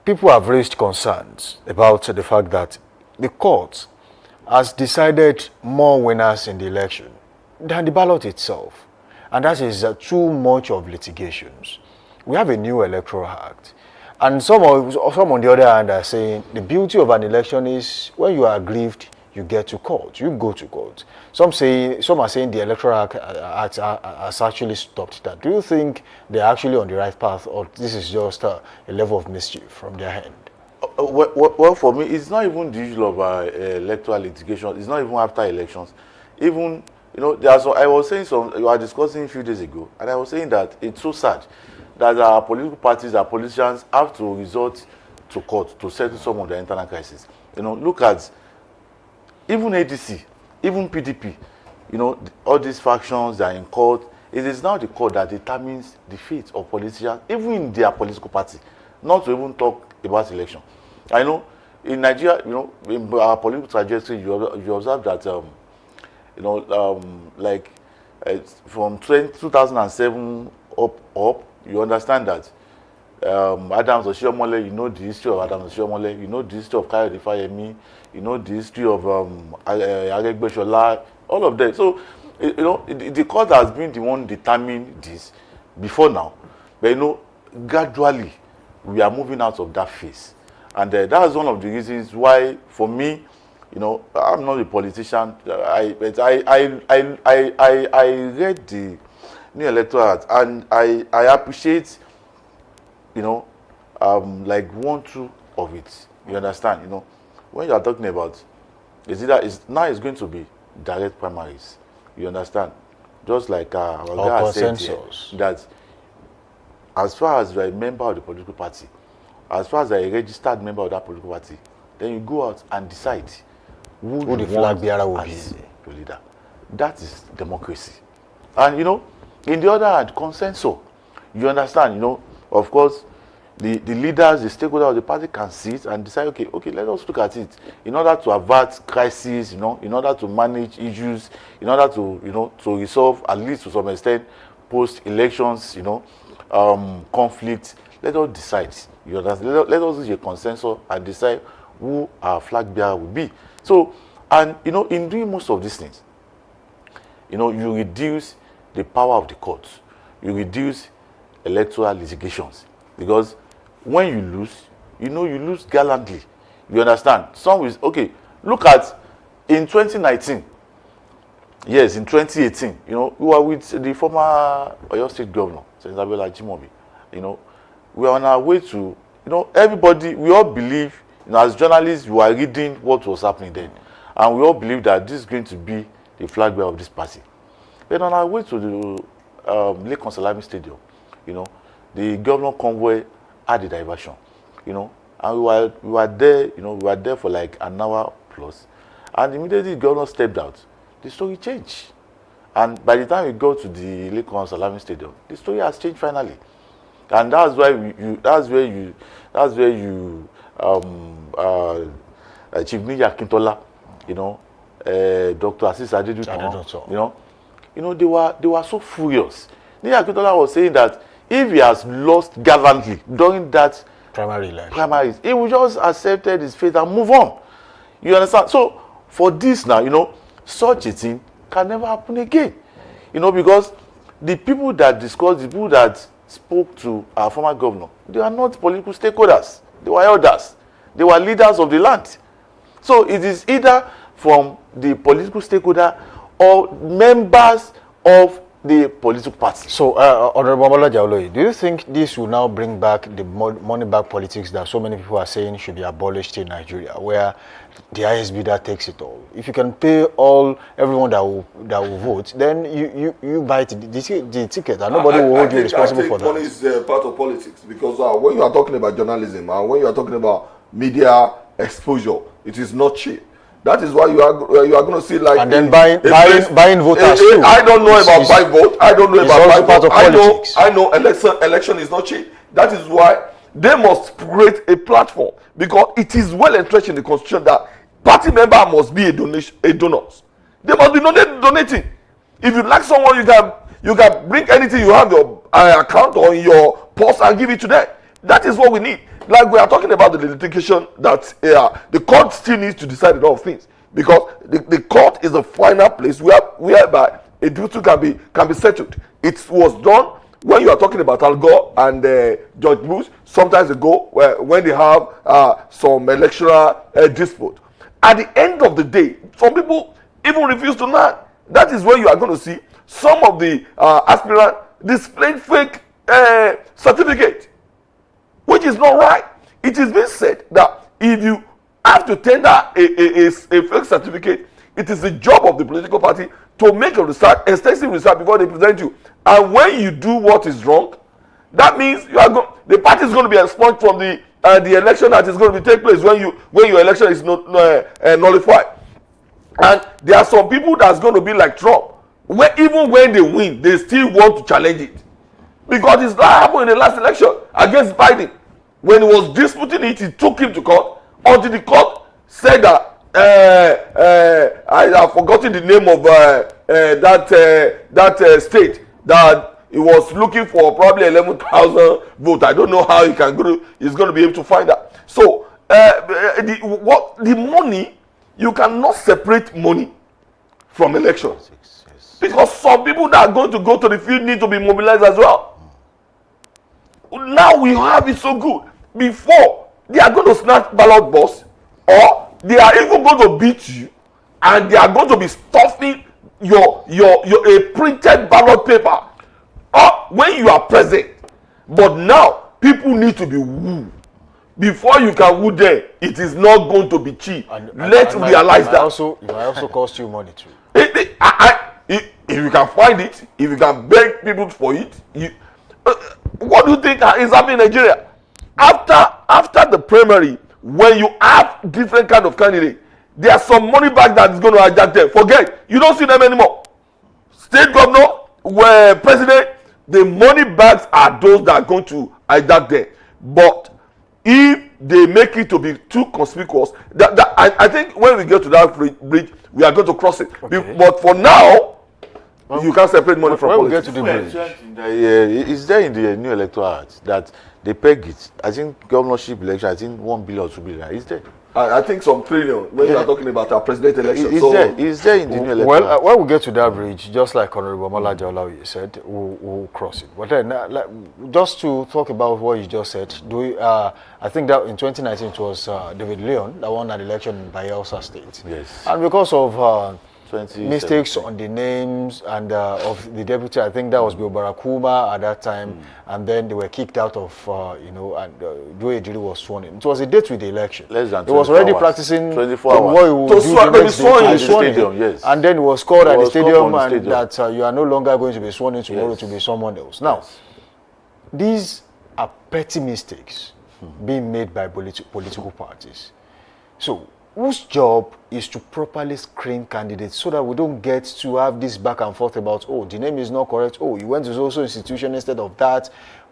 people have raised concerns about the fact that the court has decided more winners in the election than the ballot itself. And that is too much of litigations. We have a new electoral act. And some on the other hand are saying the beauty of an election is when you are aggrieved, you get to court, you go to court. Some are saying the electoral act has actually stopped that. Do you think they're actually on the right path, or this is just a level of mischief from their end? Well, for me, it's not even the issue of electoral litigation. It's not even after elections. Even, I was saying you were discussing a few days ago, and I was saying that it's so sad that our political parties, our politicians have to resort to court to settle some of their internal crises. Look at even ADC, even PDP, all these factions that are in court. It is now the court that determines the fate of politicians, even in their political party, not to even talk about election. I know in Nigeria, you know, in our political trajectory, you observe that, you know, like from 2007 up, you understand that Adams Oshiomhole, you know the history of Adams Oshiomhole, you know the history of Kayode Fayemi, you know the history of Aregbesola, all of that. So, you know, the court has been the one determining this before now. But, you know, gradually, we are moving out of that phase. And that's one of the reasons why, for me, you know, I'm not a politician. I read the new electoral act, and I appreciate, you know, like 1-2 of it. You understand? You know, when you are talking about, now it's going to be direct primaries. You understand? Just like our guy said here, that as far as you are a member of the political party, as far as you are a registered member of that political party, then you go out and decide who the flag bearer will be your leader. That is democracy. And, you know, in the other hand, consensus. You understand? You know, of course, the leaders, the stakeholders of the party can sit and decide, okay, let us look at it in order to avert crises, you know, in order to manage issues, in order to, you know, to resolve, at least to some extent, post-elections, you know, conflict. Let us decide. You understand? Let us reach a consensus and decide who our flag bearer will be. So, and, you know, in doing most of these things, you know, you reduce the power of the courts. You reduce electoral litigations. Because when you lose, you know, you lose gallantly. You understand? Some is, okay, look at in 2019, yes, in 2018, you know, we were with the former Oyo State Governor, Senator Abiola Ajimobi. You know, we are on our way to, you know, everybody, we all believe, you know, as journalists, we are reading what was happening then. And we all believe that this is going to be the flag bearer of this party. Then on our way to the Lake Consalami Stadium, you know, the governor convoy had a diversion, you know, and we were there, you know, we were there for like an hour plus. And immediately the governor stepped out. The story changed. And by the time we got to the Lake Consalami Stadium, the story has changed finally. And that's why that's where you Chief Nija Akintola, you know, Dr. Assis Adedutan, you know, they were so furious. Nija Akintola was saying that if he has lost gallantly during that primaries, he will just accept his fate and move on. You understand? So for this now, you know, such a thing can never happen again. You know, because the people that discussed, the people that spoke to our former governor, they are not political stakeholders. They were elders. They were leaders of the land. So it is either from the political stakeholder or members of the political party. So, Honorable Babalola Oloye, do you think this will now bring back the money back politics that so many people are saying should be abolished in Nigeria, where the highest bidder takes it all? If you can pay everyone that will vote, then you buy the ticket, and nobody will hold you responsible for that. Money is part of politics, because when you are talking about journalism and when you are talking about media exposure, it is not cheap. That is why you are going to see, like, and then buying voters too. I don't know about buy vote. I don't know about buy vote. I know election is not cheap. That is why they must create a platform, because it is well entrenched in the constitution that party member must be a donor. They must be donating. If you like someone, you can bring anything you have in your account or in your purse and give it to them. That is what we need. Like we are talking about the litigation, that the court still needs to decide a lot of things, because the court is the final place whereby a dispute can be settled. It was done when you are talking about Al Gore and George Bush sometimes ago, when they have some electoral dispute. At the end of the day, some people even refuse to learn. That is where you are going to see some of the aspirants displaying fake certificate, which is not right. It is being said that if you have to tender a fake certificate, it is the job of the political party to make a research, extensive research, before they present you. And when you do what is wrong, that means the party is going to be expunged from the election that is going to take place when your election is not nullified. And there are some people that's going to be like Trump, where even when they win, they still want to challenge it. Because it's not happened in the last election against Biden. When he was disputing it, he took him to court. until the court said that I have forgotten the name of that state that he was looking for probably 11,000 votes. I don't know how he's going to be able to find that. So the money, you cannot separate money from elections, because some people that are going to go to the field need to be mobilized as well. Now we have it so good. Before, they are going to snatch ballot box, or they are even going to beat you, and they are going to be stuffing your a printed ballot paper when you are present. But now people need to be wooed. Before you can woo them, it is not going to be cheap. Let's realize that. It might also cost you money too. If you can find it, if you can beg people for it, what do you think is happening in Nigeria? After the primary, when you have different kind of candidate, there's some money back that is going to hijack them. Forget, you don't see them anymore. State governor, where president, the money bags are those that are going to hijack them. But if they make it to be too conspicuous, I think when we get to that bridge, we are going to cross it. Okay. But for now, you can't separate money from politics. When we get to the bridge, it's there in the new electoral act that they peg it. I think governorship election, I think 1 billion or 2 billion. It's there. I think some trillion when you are talking about our president election. It's there in the new electoral act. When we get to that bridge, just like Honorable Malaji Olawi said, we'll cross it. But then, just to talk about what you just said, I think that in 2019 it was David Leon that won an election in Bayelsa State. Yes. And because of mistakes on the names and of the deputy, I think that was Bill Barakuma at that time, and then they were kicked out of, and Joe Ejiri was sworn in. It was a date with the election. Less than 24 He was already hours. practicing 24 hours. what he would do the next day in the stadium, yes. And then he was called at the stadium, and stadium. that you are no longer going to be sworn in tomorrow to be someone else. Now, these are petty mistakes being made by political parties. So, whose job is to properly screen candidates so that we don't get to have this back and forth about, oh, the name is not correct, oh, you went to so institution instead of that.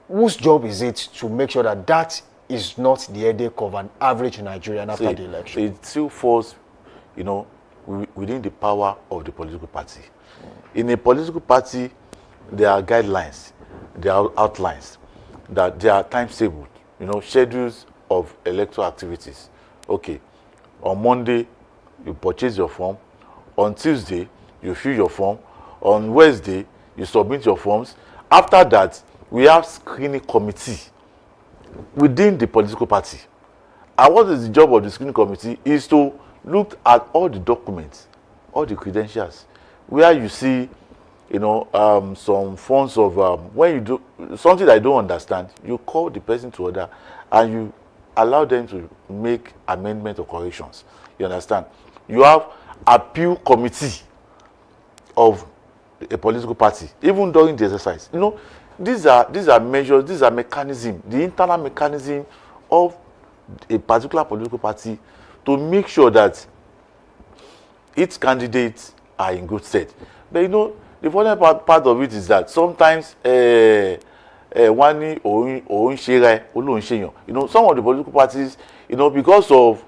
Whose job is it to make sure that that is not the headache of an average Nigerian after the election? It still falls, within the power of the political party. In a political party, there are guidelines, there are outlines, that there are timetables, schedules of electoral activities. Okay. On Monday, you purchase your form. On Tuesday, you fill your form. On Wednesday, you submit your forms. After that, we have screening committee within the political party. And what is the job of the screening committee is to look at all the documents, all the credentials, where you see, some forms of, when you do something that you don't understand, you call the person to order and you allow them to make amendment or corrections. You understand? You have appeal committee of a political party, even during the exercise. These are measures, these are mechanisms, the internal mechanism of a particular political party to make sure that its candidates are in good stead. But the funny part of it is that sometimes some of the political parties, because of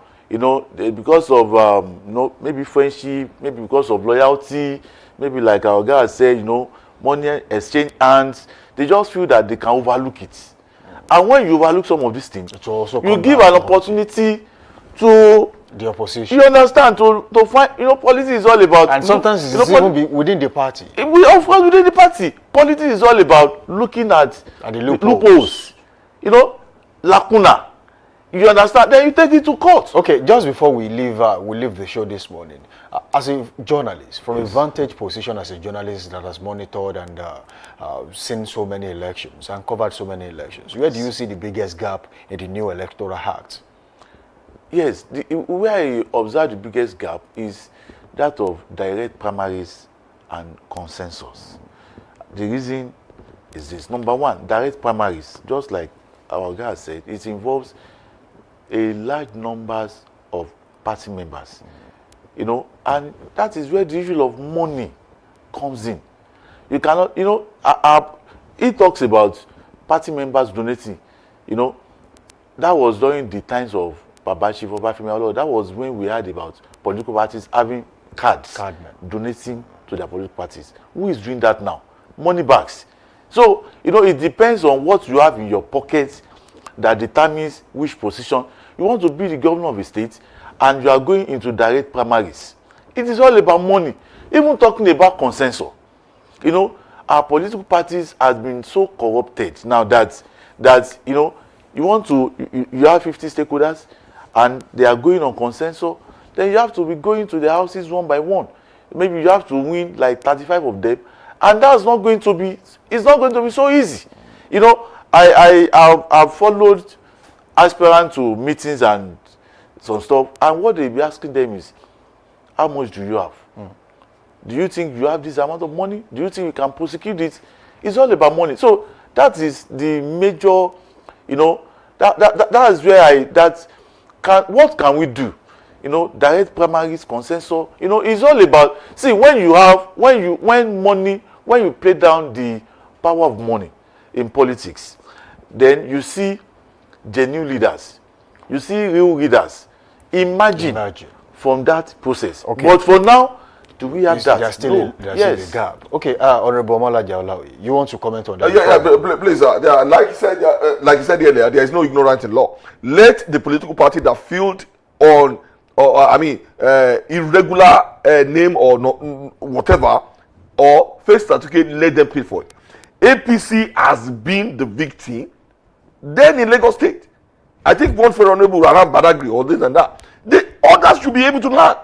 maybe friendship, maybe because of loyalty, maybe like our guy said, money exchange hands, they just feel that they can overlook it. And when you overlook some of these things, you give an opportunity to the opposition. You understand? To find, politics is all about. And sometimes it's even within the party. Of course, within the party, politics is all about looking at the loopholes. Lacuna. You understand? Then you take it to court. Okay, just before we leave the show this morning, as a journalist, from a vantage position as a journalist that has monitored and seen so many elections and covered so many elections, where do you see the biggest gap in the new electoral act? Yes, where I observe the biggest gap is that of direct primaries and consensus. The reason is this. Number one, direct primaries, just like our guy said, it involves a large numbers of party members, and that is where the issue of money comes in. You cannot, he talks about party members donating, that was during the times of Babashi, Babafemi, that was when we heard about political parties having cards, donating to their political parties. Who is doing that now? Money bags. So, you know, it depends on what you have in your pocket that determines which position. You want to be the governor of a state and you are going into direct primaries. It is all about money. Even talking about consensus. You know, our political parties have been so corrupted now that you know, you have 50 stakeholders and they are going on consensus, then you have to be going to the houses one by one. Maybe you have to win like 35 of them, and that's not going to be, it's not going to be so easy. You know, I've followed aspirants to meetings and some stuff, and what they be asking them is, how much do you have? Do you think you have this amount of money? Do you think you can prosecute it? It's all about money. So that is the major, you know, that is where what can we do? You know, direct primaries, consensus, you know, it's all about, see, when you play down the power of money in politics, then you see genuine leaders, you see real leaders emerging from that process. Okay. But for now, do we have that? There's still a gap. Okay, Honorable Omolaje Olaoye, you want to comment on that? Please. Like you said earlier, there is no ignorance in law. Let the political party that field on, irregular name or no, whatever, or face certificate, let them pay for it. APC has been the victim. Then in Lagos State, I think one for Honorable around Badagry or this and that, the others should be able to learn.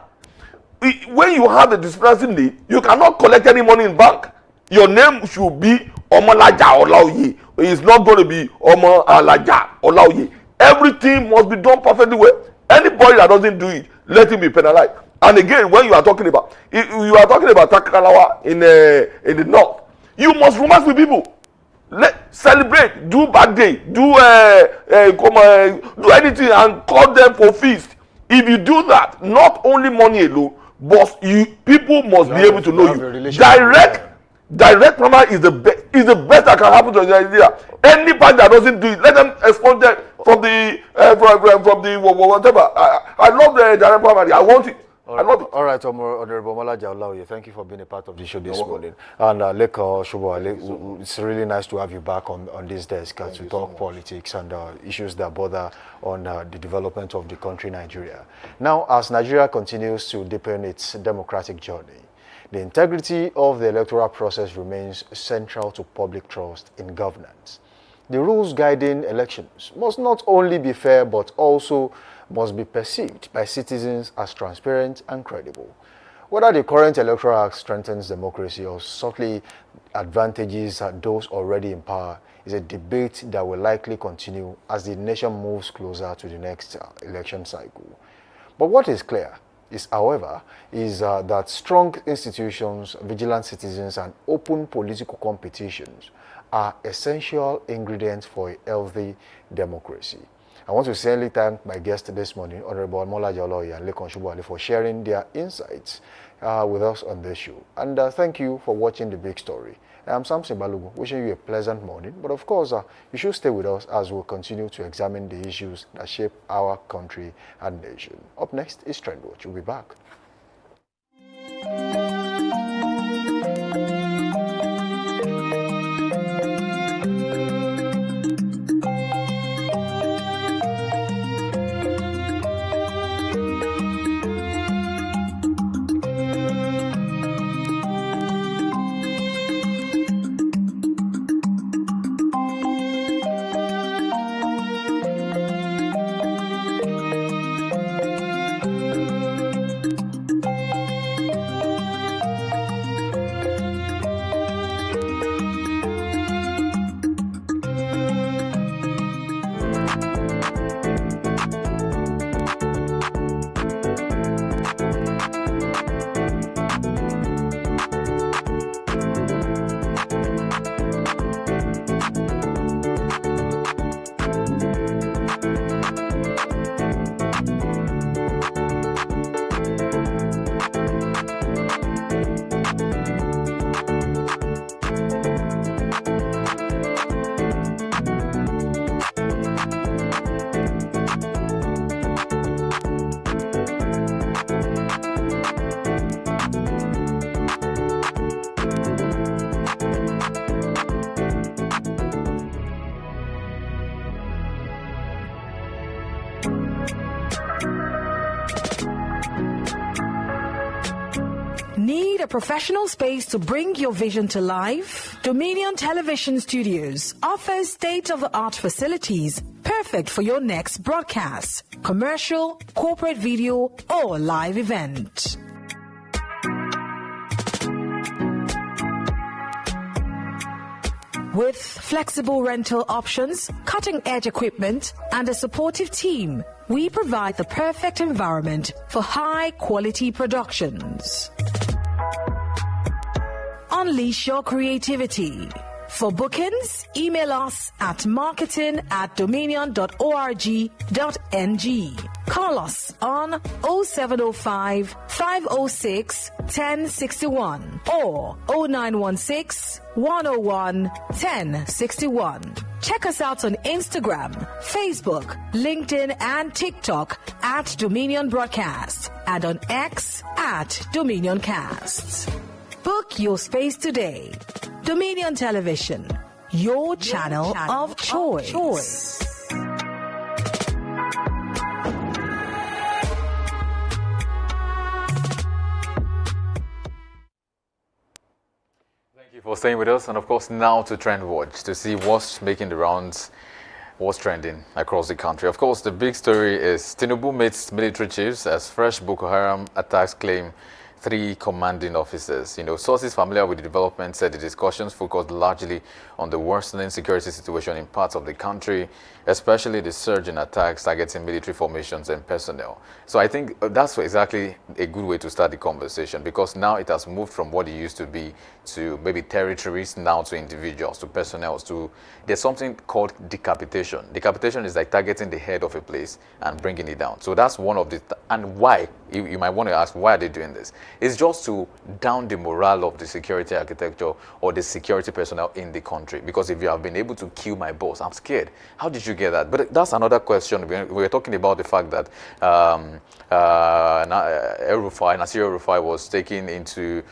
When you have a dispersing lead, you cannot collect any money in bank. Your name should be Omolaja Olaoye. It's not going to be Omolaja Olaoye. Everything must be done perfectly well. Anybody that doesn't do it, let him be penalized. And again, when you are talking about Takalawa in the north, you must romance with people. Celebrate, do bad day, do anything and call them for feast. If you do that, not only money alone, but people must be able to know you. Direct primary is the best that can happen to Nigeria. Anybody that doesn't do it, let them export them from the whatever. I love the direct primary. I want it. I love it. All right, Honorable Omolaje Olaoye, thank you for being a part of the show this morning. And Leko Shubowale, it's really nice to have you back on this desk to talk politics and issues that bother on the development of the country, Nigeria. Now, as Nigeria continues to deepen its democratic journey, the integrity of the electoral process remains central to public trust in governance. The rules guiding elections must not only be fair, but also must be perceived by citizens as transparent and credible. Whether the current Electoral Act strengthens democracy or subtly advantages those already in power is a debate that will likely continue as the nation moves closer to the next election cycle. But what is clear is, however, that strong institutions, vigilant citizens, and open political competitions are essential ingredients for a healthy democracy. I want to sincerely thank my guests this morning, Honorable Omolaje Olaoye and Lekon Shubowale, for sharing their insights with us on this show. And thank you for watching The Big Story. I'm Samson Balogun, wishing you a pleasant morning. But of course, you should stay with us as we'll continue to examine the issues that shape our country and nation. Up next is Trend Watch. We'll be back. Need a professional space to bring your vision to life? Dominion Television Studios offers state-of-the-art facilities perfect for your next broadcast, commercial, corporate video, or live event. With flexible rental options, cutting-edge equipment, and a supportive team, we provide the perfect environment for high-quality productions. Unleash your creativity. For bookings, email us at marketing@dominion.org.ng. Call us on 0705 506 1061 or 0916 101 1061. Check us out on Instagram, Facebook, LinkedIn, and TikTok at Dominion Broadcast and on X at DominionCast. Book your space today. Dominion Television, your channel of choice. Thank you for staying with us, and of course now to Trend Watch to see what's making the rounds, what's trending across the country. Of course, the big story is Tinubu meets military chiefs as fresh Boko Haram attacks claim 3 commanding officers. Sources familiar with the development said the discussions focused largely on the worsening security situation in parts of the country, especially the surge in attacks targeting military formations and personnel. So I think that's exactly a good way to start the conversation, because now it has moved from what it used to be to maybe territories, now to individuals, to personnel, to there's something called decapitation. Decapitation is like targeting the head of a place and bringing it down. So that's one of the, and why, you might want to ask, why are they doing this? It's just to down the morale of the security architecture or the security personnel in the country. Because if you have been able to kill my boss, I'm scared. How did you get that? But that's another question. We're talking about the fact that Nasir El-Rufai was taken into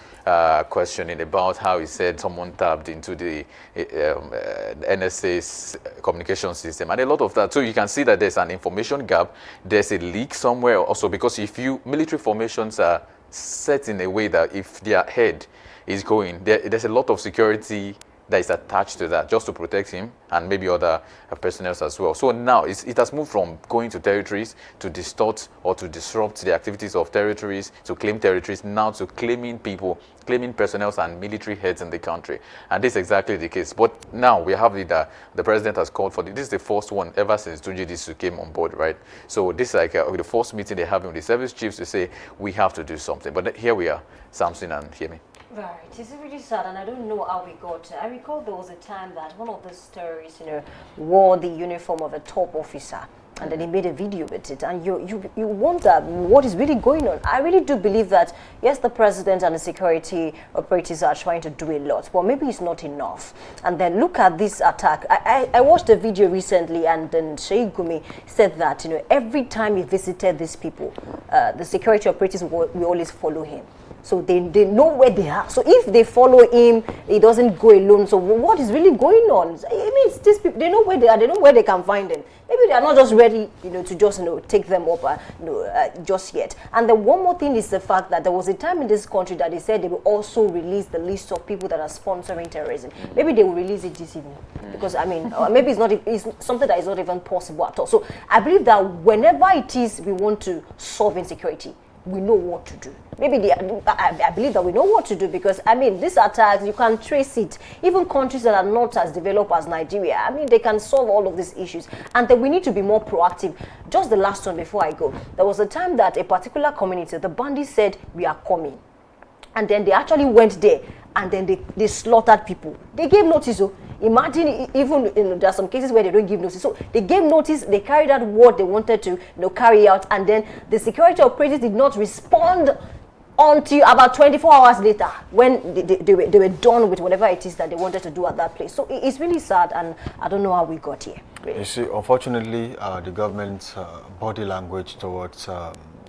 questioning about how he said someone tapped into the NSA's communication system, and a lot of that. So you can see that there's an information gap, there's a leak somewhere also, because if military formations are set in a way that if their head is going, there's a lot of security that is attached to that, just to protect him and maybe other personnel as well. So now it has moved from going to territories to distort or to disrupt the activities of territories, to claim territories, now to claiming people, claiming personnel and military heads in the country. And this is exactly the case. But now we have the president has called for this is the first one ever since Tunji Disu came on board, right? So this is like the first meeting they're having with the service chiefs to say we have to do something. But here we are, Samson and Hemi. Right, it's really sad, and I don't know how we got. I recall there was a time that one of these terrorists, wore the uniform of a top officer, and then he made a video with it, and you wonder what is really going on. I really do believe that yes, the president and the security operatives are trying to do a lot, but maybe it's not enough. And then look at this attack. I watched a video recently, and then Sheikh Gumi said that every time he visited these people, the security operatives will always follow him. So they know where they are. So if they follow him, he doesn't go alone. So what is really going on? It means these people, they know where they are. They know where they can find them. Maybe they are not just ready, to just take them up just yet. And then one more thing is the fact that there was a time in this country that they said they will also release the list of people that are sponsoring terrorism. Maybe they will release it this evening, because maybe it's something that is not even possible at all. So I believe that whenever it is we want to solve insecurity, we know what to do. Maybe I believe that we know what to do, because these attacks, you can trace it. Even countries that are not as developed as Nigeria, they can solve all of these issues. And then we need to be more proactive. Just the last one before I go, there was a time that a particular community, the bandits said, we are coming. And then they actually went there, and then they slaughtered people. They gave notice. So imagine, even there are some cases where they don't give notice. So they gave notice, they carried out what they wanted to carry out, and then the security operatives did not respond until about 24 hours later, when they were done with whatever it is that they wanted to do at that place. So it's really sad, and I don't know how we got here. Really. You see, unfortunately, the government's body language towards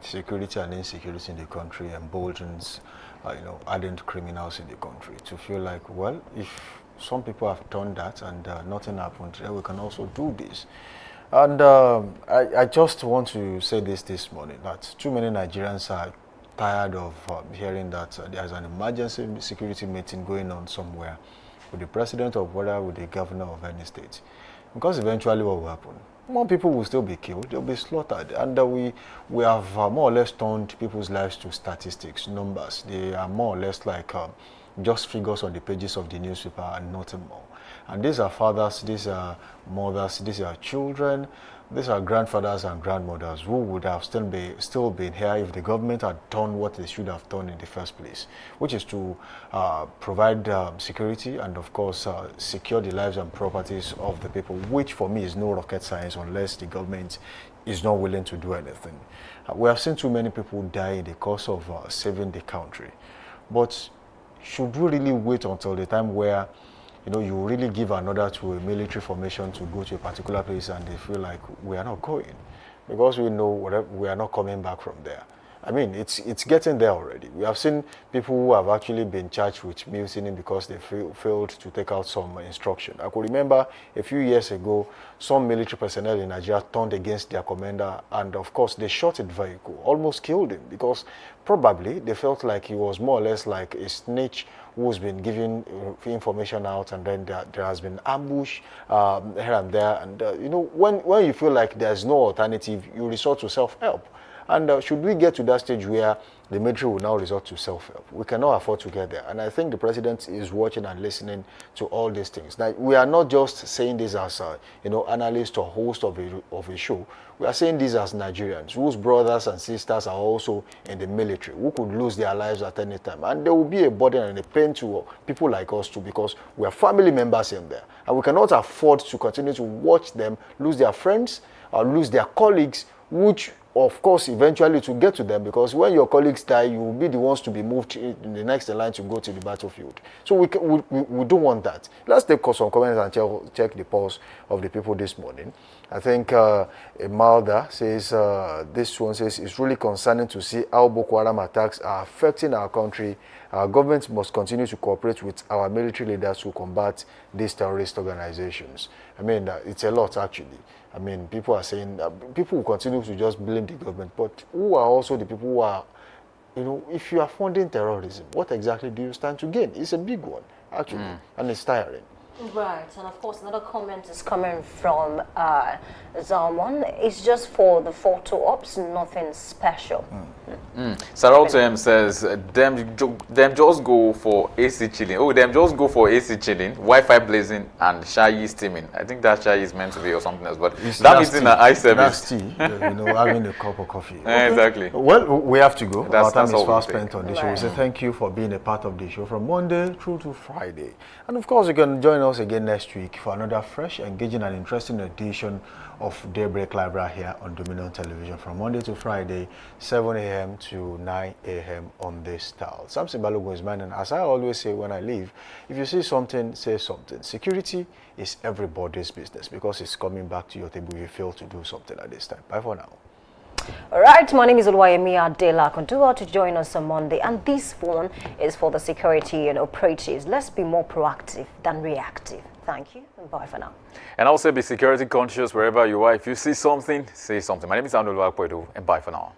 security and insecurity in the country emboldens ardent criminals in the country to feel like, well, if some people have done that and nothing happened, we can also do this. And I just want to say this morning, that too many Nigerians are tired of hearing that there's an emergency security meeting going on somewhere with the president or whether with the governor of any state. Because eventually what will happen? More people will still be killed, they'll be slaughtered. And we have more or less turned people's lives to statistics, numbers. They are more or less like just figures on the pages of the newspaper and nothing more. And these are fathers, these are mothers, these are children, these are grandfathers and grandmothers who would have still been here if the government had done what they should have done in the first place, which is to provide security and, of course, secure the lives and properties of the people, which for me is no rocket science unless the government is not willing to do anything. We have seen too many people die in the course of saving the country. But should we really wait until the time where you really give an order to a military formation to go to a particular place and they feel like we are not going because we know we are not coming back from there? I mean, it's getting there already. We have seen people who have actually been charged with mutiny because they failed to take out some instruction. I could remember a few years ago, some military personnel in Nigeria turned against their commander, and of course they shot a vehicle, almost killed him, because probably they felt like he was more or less like a snitch who's been giving information out, and then there has been ambush here and there. And when you feel like there's no alternative, you resort to self-help. And should we get to that stage where the military will now resort to self-help? We cannot afford to get there. And I think the president is watching and listening to all these things. Now, we are not just saying this as analyst or host of a show. We are saying this as Nigerians whose brothers and sisters are also in the military, who could lose their lives at any time. And there will be a burden and a pain to people like us too, because we are family members in there. And we cannot afford to continue to watch them lose their friends or lose their colleagues, which of course eventually to get to them, because when your colleagues die, you will be the ones to be moved in the next in line to go to the battlefield. So we don't want that. Let's take some comments and check the pulse of the people this morning. I think Imelda says, this one says, it's really concerning to see how Boko Haram attacks are affecting our country. Our government must continue to cooperate with our military leaders to combat these terrorist organizations. I mean, it's a lot actually. I mean, people are saying, people will continue to just blame the government, but who are also the people who are, if you are funding terrorism, what exactly do you stand to gain? It's a big one, actually, and it's tiring. Right, and of course another comment is coming from Zalman. It's just for the photo ops, nothing special. Sarauto says, them just go for AC chilling. Oh, them just go for AC chilling, Wi-Fi blazing, and Shayi steaming. I think that Shayi is meant to be or something else, but that is in an eye service. That's tea, having a cup of coffee. Okay. Exactly. Well, we have to go. Our time is fast spent spent on the show. We say thank you for being a part of the show from Monday through to Friday. And of course, you can join us again next week for another fresh, engaging, and interesting edition of Daybreak Library here on Dominion Television from Monday to Friday, 7 a.m. to 9 a.m. on this style. Samson Balogun is mine, and as I always say when I leave, if you see something, say something. Security is everybody's business because it's coming back to your table if you fail to do something at this time. Bye for now. All right, my name is Oluwayemi Adela. Continue to join us on Monday, and this one is for the security and operatives. Let's be more proactive than reactive. Thank you, and bye for now. And also be security conscious wherever you are. If you see something, say something. My name is Anulu Akwedu, and bye for now.